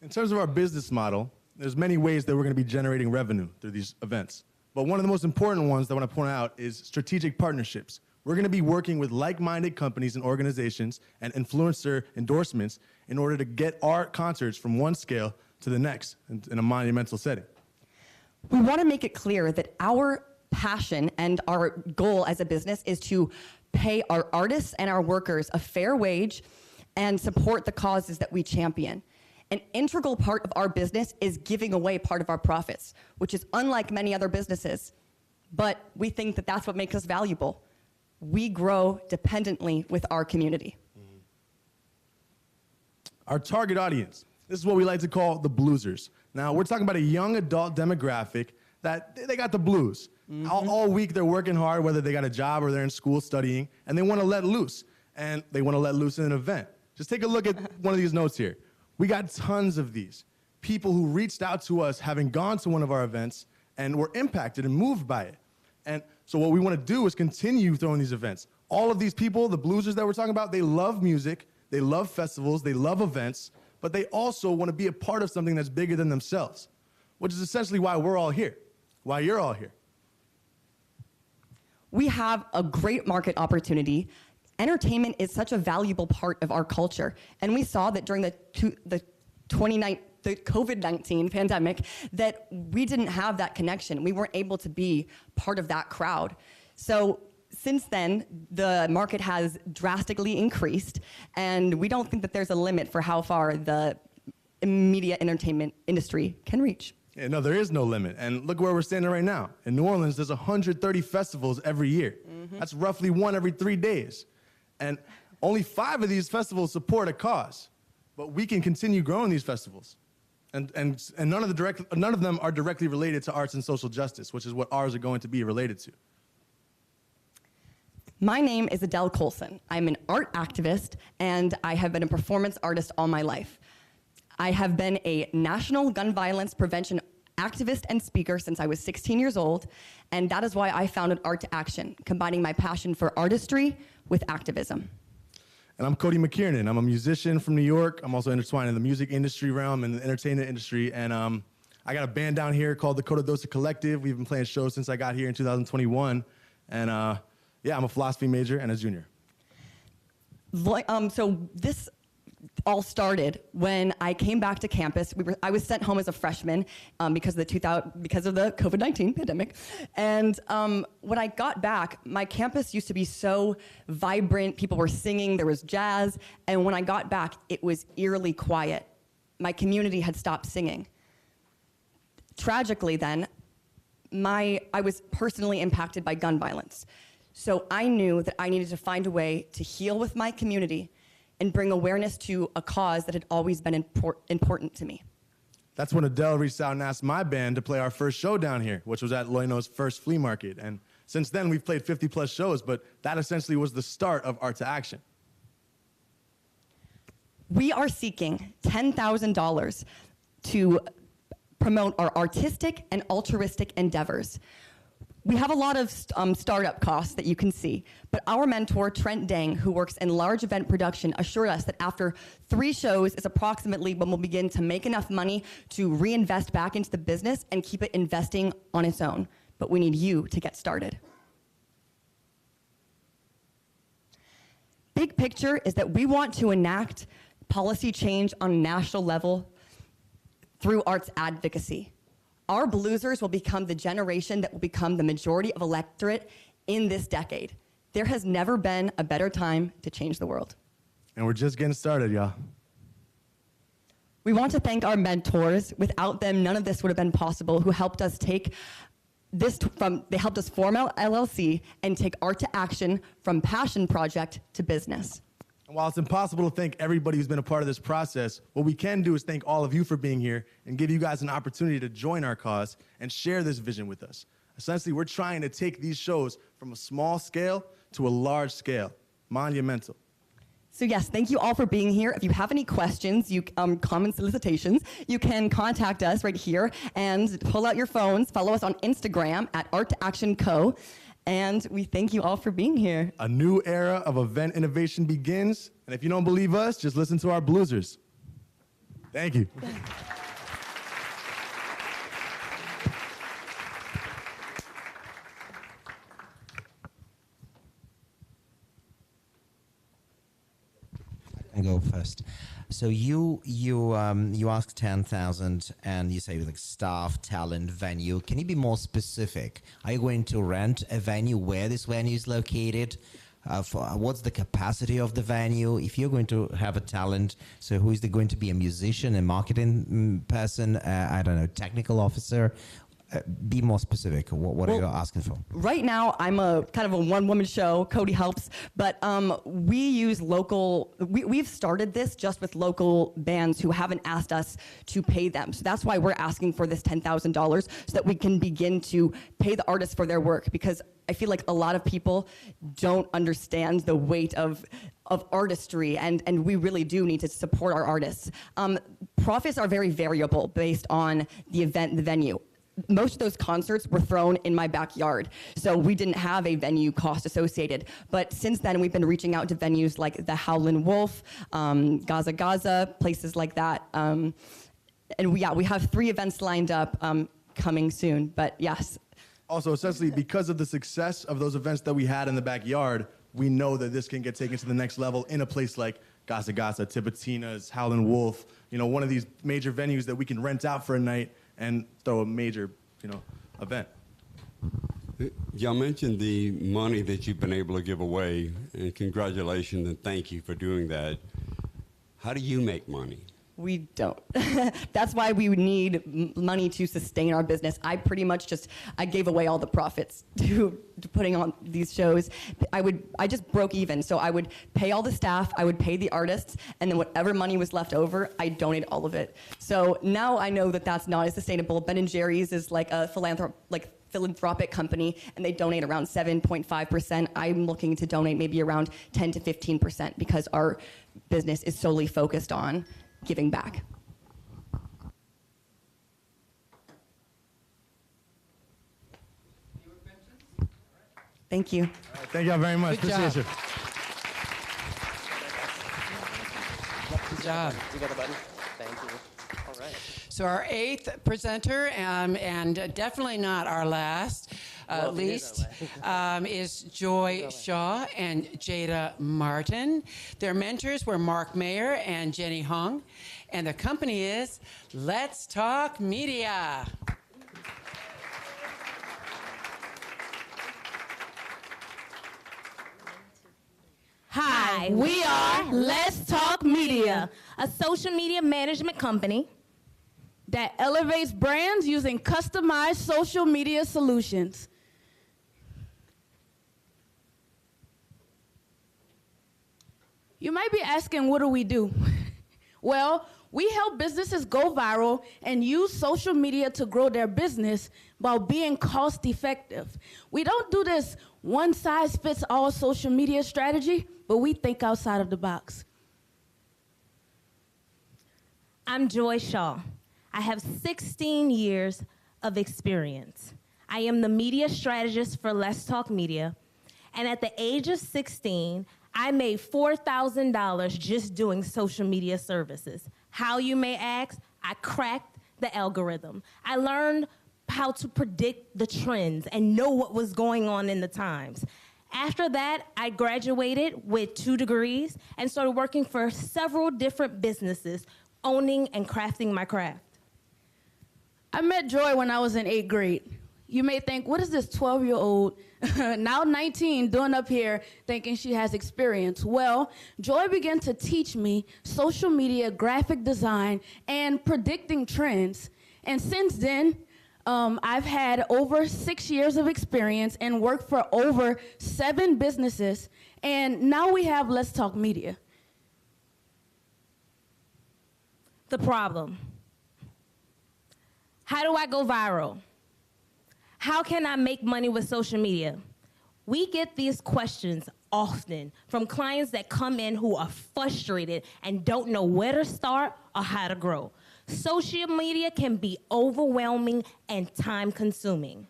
In terms of our business model, there's many ways that we're going to be generating revenue through these events. But one of the most important ones that I want to point out is strategic partnerships. We're going to be working with like-minded companies and organizations and influencer endorsements in order to get our concerts from one scale to the next in a monumental setting. We want to make it clear that our passion and our goal as a business is to pay our artists and our workers a fair wage and support the causes that we champion. An integral part of our business is giving away part of our profits, which is unlike many other businesses. But we think that that's what makes us valuable. We grow dependently with our community. Our target audience, this is what we like to call the bluesers. Now, we're talking about a young adult demographic that they got the blues. All week they're working hard, whether they got a job or they're in school studying, and they want to let loose. And they want to let loose in an event. Just take a look at one of these notes here. We got tons of these. People who reached out to us having gone to one of our events and were impacted and moved by it. And so what we want to do is continue throwing these events. All of these people, the bluesers that we're talking about, they love music, they love festivals, they love events, but they also want to be a part of something that's bigger than themselves, which is essentially why we're all here, why you're all here. We have a great market opportunity. Entertainment is such a valuable part of our culture, and we saw that during the COVID-19 pandemic that we didn't have that connection. We weren't able to be part of that crowd. So since then, the market has drastically increased, and we don't think that there's a limit for how far the media entertainment industry can reach. Yeah, no, there is no limit. And look where we're standing right now. In New Orleans, there's 130 festivals every year. That's roughly one every 3 days. And only 5 of these festivals support a cause. But we can continue growing these festivals. And none of them are directly related to arts and social justice, which is what ours are going to be related to. My name is Adele Colson. I'm an art activist, and I have been a performance artist all my life. I have been a national gun violence prevention activist and speaker since I was 16 years old, and that is why I founded Art to Action, combining my passion for artistry with activism. And I'm Cody McKiernan. I'm a musician from New York. I'm also intertwined in the music industry realm and the entertainment industry. And I got a band down here called the Coda Dosa Collective. We've been playing shows since I got here in 2021. And yeah, I'm a philosophy major and a junior. So this all started when I came back to campus. I was sent home as a freshman because of the COVID-19 pandemic. And when I got back, my campus used to be so vibrant. People were singing, there was jazz. And when I got back, it was eerily quiet. My community had stopped singing. Tragically then, I was personally impacted by gun violence. So I knew that I needed to find a way to heal with my community and bring awareness to a cause that had always been important to me. That's when Adele reached out and asked my band to play our first show down here, which was at Loino's first flea market. And since then, we've played 50 plus shows, but that essentially was the start of Art to Action. We are seeking $10,000 to promote our artistic and altruistic endeavors. We have a lot of startup costs that you can see, but our mentor, Trent Dang, who works in large event production, assured us that after 3 shows is approximately when we'll begin to make enough money to reinvest back into the business and keep it investing on its own. But we need you to get started. Big picture is that we want to enact policy change on a national level through arts advocacy. Our bluesers will become the generation that will become the majority of electorate in this decade. There has never been a better time to change the world. And we're just getting started, y'all. We want to thank our mentors. Without them, none of this would have been possible, who helped us take this they helped us form our LLC and take Art to Action from passion project to business. And while it's impossible to thank everybody who's been a part of this process, what we can do is thank all of you for being here and give you guys an opportunity to join our cause and share this vision with us. Essentially, we're trying to take these shows from a small scale to a large scale, monumental. So yes, thank you all for being here. If you have any questions, common solicitations, you can contact us right here and pull out your phones, follow us on Instagram at Art to Action Co. And we thank you all for being here. A new era of event innovation begins. And if you don't believe us, just listen to our bluesers. Thank you. I go first. So you ask 10,000 and you say like staff, talent, venue. Can you be more specific? Are you going to rent a venue? Where this venue is located? What's the capacity of the venue? If you're going to have a talent, so who is there going to be? A musician, a marketing person? I don't know, technical officer? Be more specific. What are you asking for? Right now, I'm a kind of a one-woman show. Cody helps, but we use local. We've started this just with local bands who haven't asked us to pay them. So that's why we're asking for this $10,000 so that we can begin to pay the artists for their work. Because I feel like a lot of people don't understand the weight of artistry, and we really do need to support our artists. Profits are very variable based on the event, the venue. Most of those concerts were thrown in my backyard, so we didn't have a venue cost associated. But since then, we've been reaching out to venues like the Howlin' Wolf, Gaza Gaza, places like that. And we have 3 events lined up coming soon, but yes. Also, essentially, because of the success of those events that we had in the backyard, we know that this can get taken to the next level in a place like Gaza Gaza, Tipitina's, Howlin' Wolf, one of these major venues that we can rent out for a night and throw a major, event. Y'all mentioned the money that you've been able to give away, and congratulations and thank you for doing that. How do you make money? We don't. That's why we need money to sustain our business. I pretty much I gave away all the profits to putting on these shows. I just broke even. So I would pay all the staff, I would pay the artists, and then whatever money was left over, I donate all of it. So now I know that that's not as sustainable. Ben & Jerry's is like a philanthropic company, and they donate around 7.5%. I'm looking to donate maybe around 10 to 15% because our business is solely focused on giving back. Thank you. Thank y'all very much. Good Appreciate job. you. Good job. You got the button? Thank you. All right. So our eighth presenter, and definitely not our last, least, is Joy Shaw and Jada Martin. Their mentors were Mark Mayer and Jenny Hung, and the company is Let's Talk Media. Hi, we are Let's Talk Media, a social media management company that elevates brands using customized social media solutions. You might be asking, what do we do? Well, we help businesses go viral and use social media to grow their business while being cost effective. We don't do this one-size-fits-all social media strategy, but we think outside of the box. I'm Joy Shaw. I have 16 years of experience. I am the media strategist for Let's Talk Media, and at the age of 16, I made $4,000 just doing social media services. How, you may ask? I cracked the algorithm. I learned how to predict the trends and know what was going on in the times. After that, I graduated with 2 degrees and started working for several different businesses, owning and crafting my craft. I met Joy when I was in 8th grade. You may think, what is this 12-year-old, now 19, doing up here thinking she has experience? Well, Joy began to teach me social media, graphic design, and predicting trends. And since then, I've had over 6 years of experience and worked for over 7 businesses. And now we have Let's Talk Media. The problem. How do I go viral? How can I make money with social media? We get these questions often from clients that come in who are frustrated and don't know where to start or how to grow. Social media can be overwhelming and time-consuming.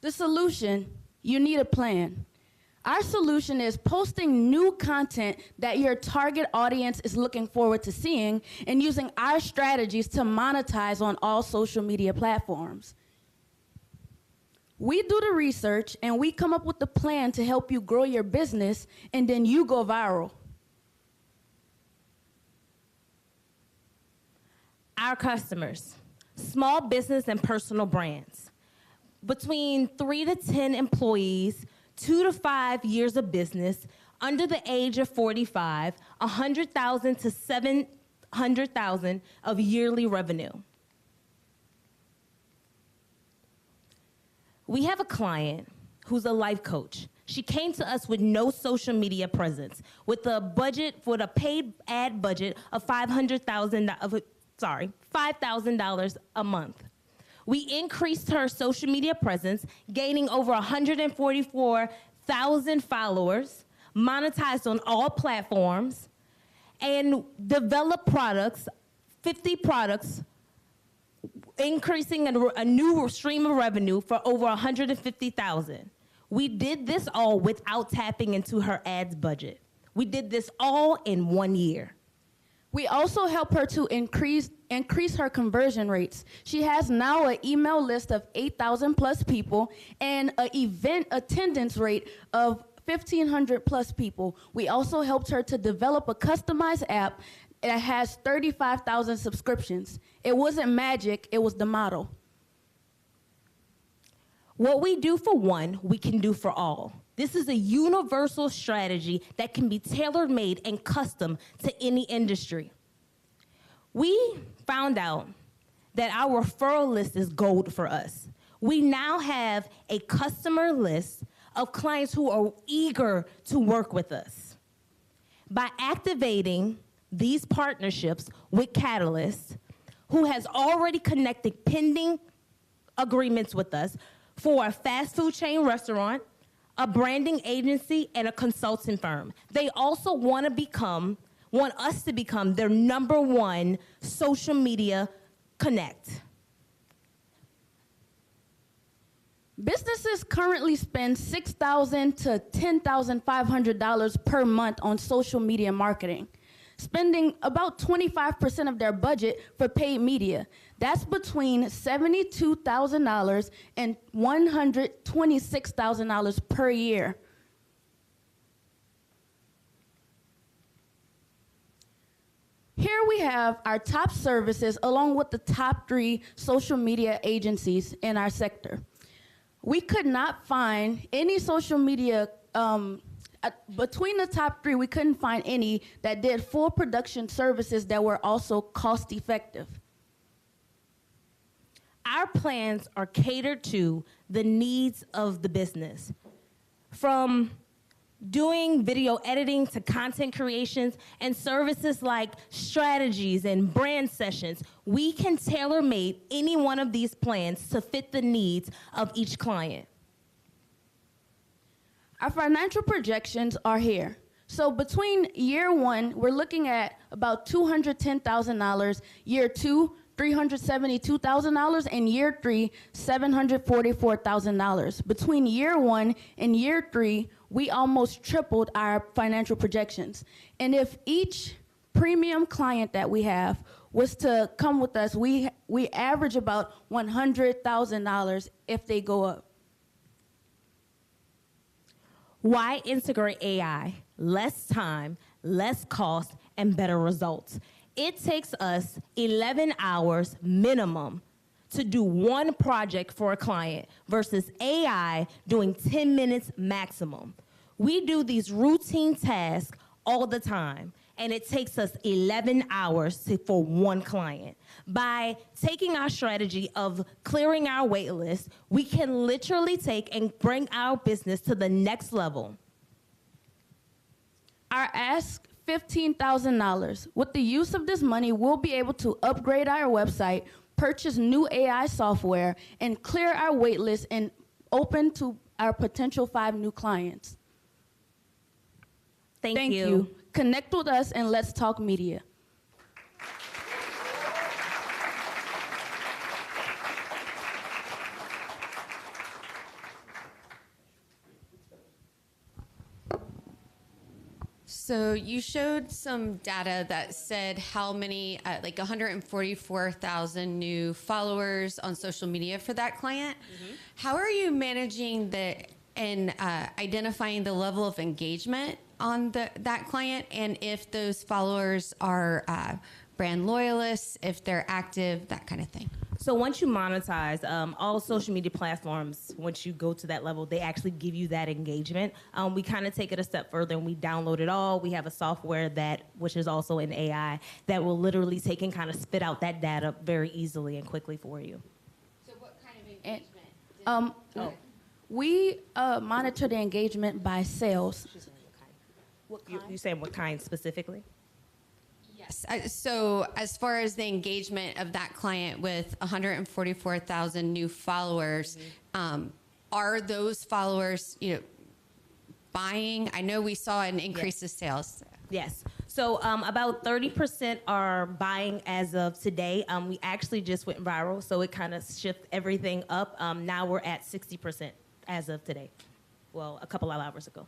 The solution, you need a plan. Our solution is posting new content that your target audience is looking forward to seeing and using our strategies to monetize on all social media platforms. We do the research and we come up with the plan to help you grow your business, and then you go viral. Our customers, small business and personal brands, between 3 to 10 employees, 2 to 5 years of business, under the age of 45, 100,000 to 700,000 of yearly revenue. We have a client who's a life coach. She came to us with no social media presence, with a budget, with a paid ad budget of $5,000 a month. We increased her social media presence, gaining over 144,000 followers, monetized on all platforms, and developed products, 50 products, increasing a new stream of revenue for over 150,000. We did this all without tapping into her ads budget. We did this all in 1 year. We also help her to increase her conversion rates. She has now an email list of 8,000 plus people and an event attendance rate of 1,500 plus people. We also helped her to develop a customized app that has 35,000 subscriptions. It wasn't magic, it was the model. What we do for one, we can do for all. This is a universal strategy that can be tailor-made and custom to any industry. We found out that our referral list is gold for us. We now have a customer list of clients who are eager to work with us. By activating these partnerships with Catalyst, who has already connected pending agreements with us for a fast food chain restaurant, a branding agency, and a consulting firm. They also want us to become their #1 social media connect. Businesses currently spend $6,000 to $10,500 per month on social media marketing. spending about 25% of their budget for paid media. That's between $72,000 and $126,000 per year. Here we have our top services along with the top 3 social media agencies in our sector. We could not find any social media, between the top 3, we couldn't find any that did full production services that were also cost effective. Our plans are catered to the needs of the business. From doing video editing to content creations and services like strategies and brand sessions, we can tailor-make any one of these plans to fit the needs of each client. Our financial projections are here. So between year 1, we're looking at about $210,000, year 2, $372,000, and year 3, $744,000. Between year 1 and year 3, we almost tripled our financial projections. And if each premium client that we have was to come with us, we average about $100,000 if they go up. Why integrate AI? Less time, less cost, and better results. It takes us 11 hours minimum to do one project for a client versus AI doing 10 minutes maximum. We do these routine tasks all the time, and it takes us 11 hours for one client. By taking our strategy of clearing our wait list, we can literally take and bring our business to the next level. Our ask, $15,000. With the use of this money, we'll be able to upgrade our website, purchase new AI software, and clear our wait list and open to our potential 5 new clients. Thank you. Connect with us and let's talk media. So you showed some data that said how many, like 144,000 new followers on social media for that client. How are you managing and identifying the level of engagement on that client, and if those followers are brand loyalists, if they're active, that kind of thing? So once you monetize, all social media platforms, once you go to that level, they actually give you that engagement. We kind of take it a step further and we download it all. We have a software which is also in AI, that will literally take and kind of spit out that data very easily and quickly for you. So what kind of engagement? We monitor the engagement by sales. You saying what kind specifically? Yes. So as far as the engagement of that client with 144,000 new followers, are those followers, buying? I know we saw an increase of sales. Yes. So about 30% are buying as of today. We actually just went viral, so it kind of shifted everything up. Now we're at 60% as of today. Well, a couple of hours ago.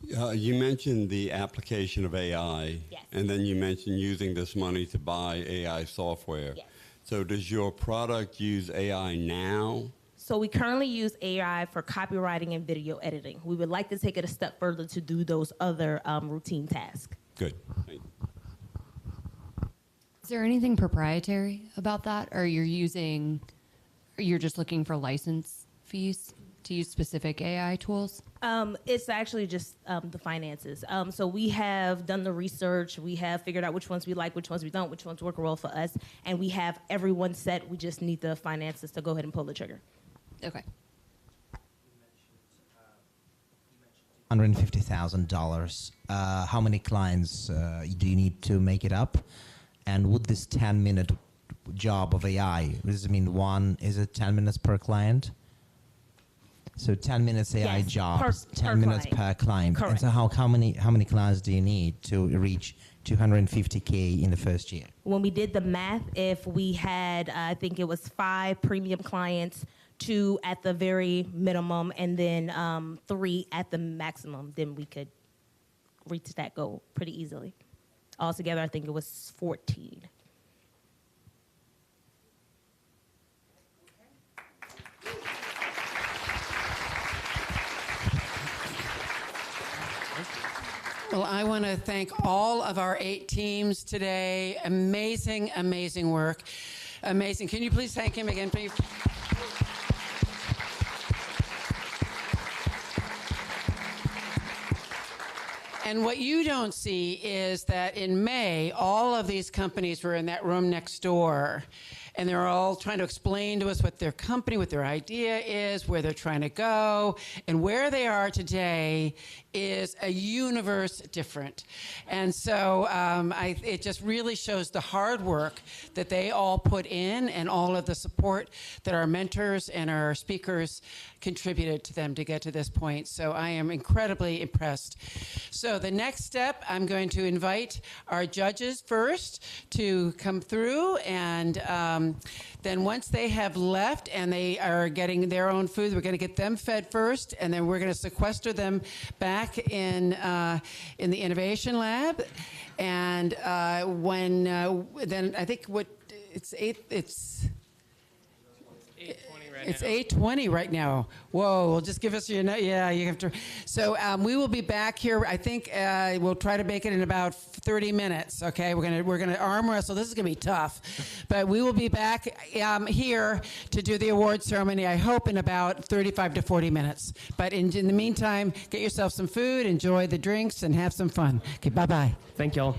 You mentioned the application of AI, yes. And then you mentioned using this money to buy AI software. Yes. So does your product use AI now? So we currently use AI for copywriting and video editing. We would like to take it a step further to do those other routine tasks. Good. Is there anything proprietary about that, or you're just looking for license fees to use specific AI tools? It's actually just the finances. So we have done the research. We have figured out which ones we like, which ones we don't, which ones work well for us. And we have everyone set. We just need the finances to go ahead and pull the trigger. Okay. $150,000. How many clients do you need to make it up? And would this 10-minute job of AI, does it mean is it 10 minutes per client? So 10 minutes AI Yes, jobs, per 10 minutes client. per client. Correct. And so how many clients do you need to reach 250K in the first year? When we did the math, if we had, I think it was 5 premium clients, 2 at the very minimum, and then 3 at the maximum, then we could reach that goal pretty easily. Altogether, I think it was 14. Well, I want to thank all of our 8 teams today. Amazing, amazing work. Amazing. Can you please thank him again, please? And what you don't see is that in May, all of these companies were in that room next door. And they're all trying to explain to us what their company, what their idea is, where they're trying to go. And where they are today is a universe different. And so it just really shows the hard work that they all put in and all of the support that our mentors and our speakers contributed to them to get to this point. So I am incredibly impressed. So the next step, I'm going to invite our judges first to come through, and then once they have left and they are getting their own food, we're going to get them fed first, and then we're going to sequester them back in the innovation lab. And then I think it's 8:20 right now. Whoa, well, just give us your note. Yeah, you have to. So we will be back here. I think we'll try to make it in about 30 minutes. Okay, we're gonna arm wrestle. This is gonna be tough, but we will be back here to do the award ceremony. I hope in about 35 to 40 minutes. But in the meantime, get yourself some food, enjoy the drinks, and have some fun. Okay, bye bye. Thank y'all.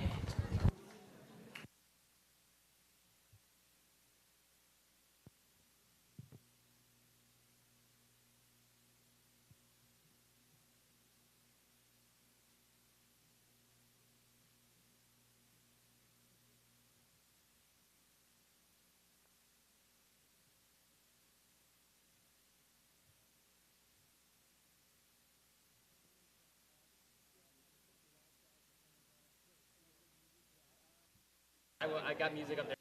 I got music up there.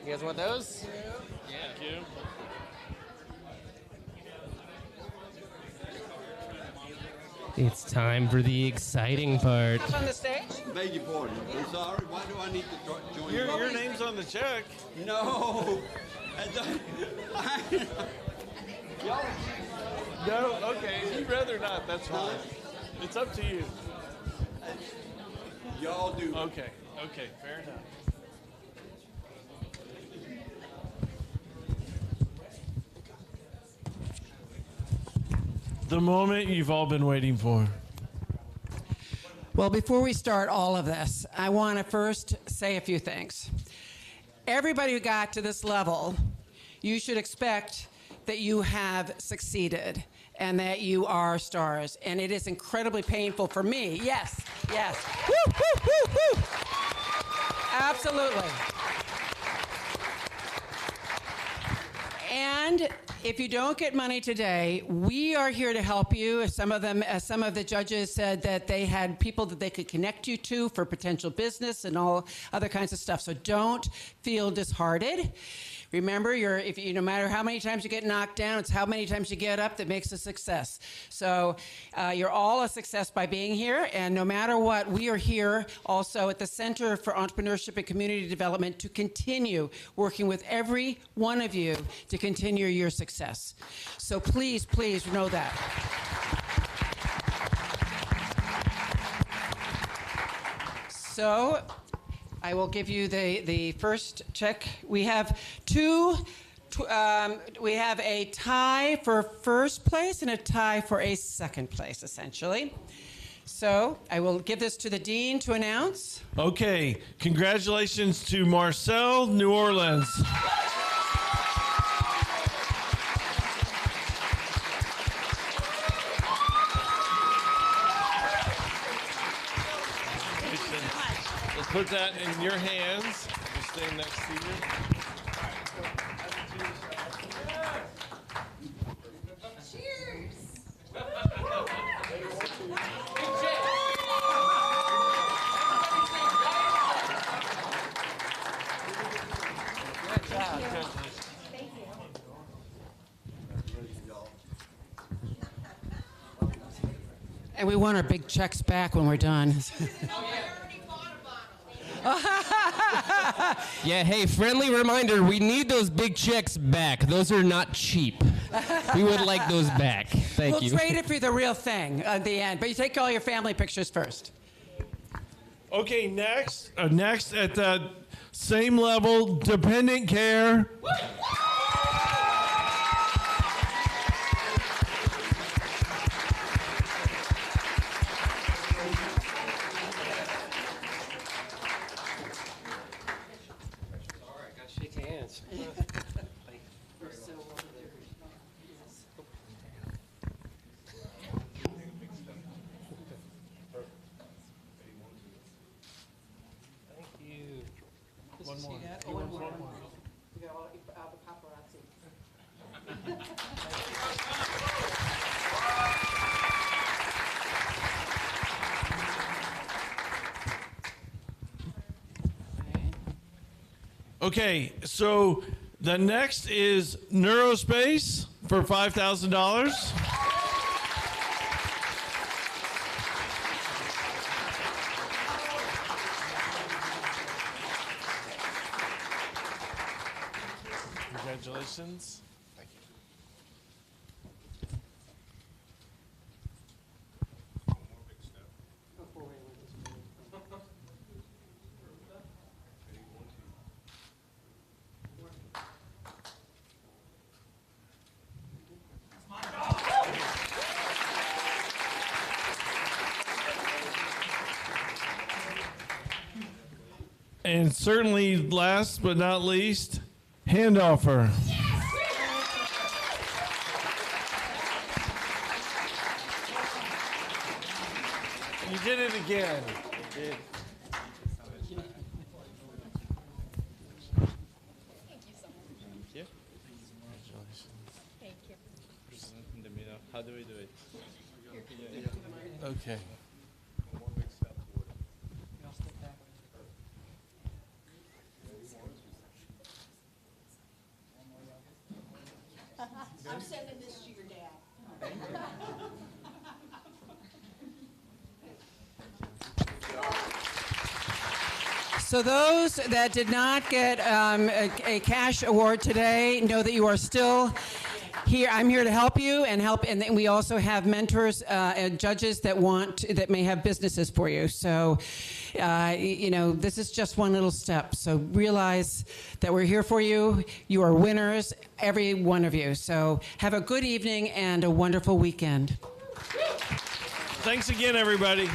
You guys want those? Yeah. Thank you. It's time for the exciting part. Up on the stage? Beg your pardon. I'm sorry. Why do I need to join? Your name's on the check. No. No, okay. If you'd rather not, that's fine. It's up to you. Y'all do. Okay, okay, fair enough. The moment you've all been waiting for. Well, before we start all of this, I want to first say a few things. Everybody who got to this level, you should expect that you have succeeded and that you are stars. And it is incredibly painful for me. Yes, yes. Woo, woo, woo, woo. Absolutely. And if you don't get money today, we are here to help you. Some of the judges said that they had people that they could connect you to for potential business and all other kinds of stuff. So don't feel disheartened. Remember, no matter how many times you get knocked down, it's how many times you get up that makes a success. So you're all a success by being here, and no matter what, we are here also at the Center for Entrepreneurship and Community Development to continue working with every one of you to continue your success. So please, please know that. So I will give you the first check. We have we have a tie for first place and a tie for a second place, essentially. So I will give this to the dean to announce. Okay, congratulations to Marcel, New Orleans. Let's put that in your hands. Just stand next to you. And we want our big checks back when we're done. Yeah, hey, friendly reminder, we need those big checks back. Those are not cheap. We would like those back. Thank you. We'll trade it for the real thing at the end, but you take all your family pictures first. Okay, next at the same level, dependent care. One more. One more. We got all the paparazzi. Okay, so the next is Neurospace for $5,000. Congratulations. Thank you. And certainly last but not least, hand offer. You did it again. You did. Thank you. Congratulations. Thank you. In the middle. How do we do it? Okay. So those that did not get a cash award today, know that you are still here. I'm here to help you and then we also have mentors and judges that may have businesses for you. So, this is just one little step. So realize that we're here for you. You are winners, every one of you. So have a good evening and a wonderful weekend. Thanks again, everybody.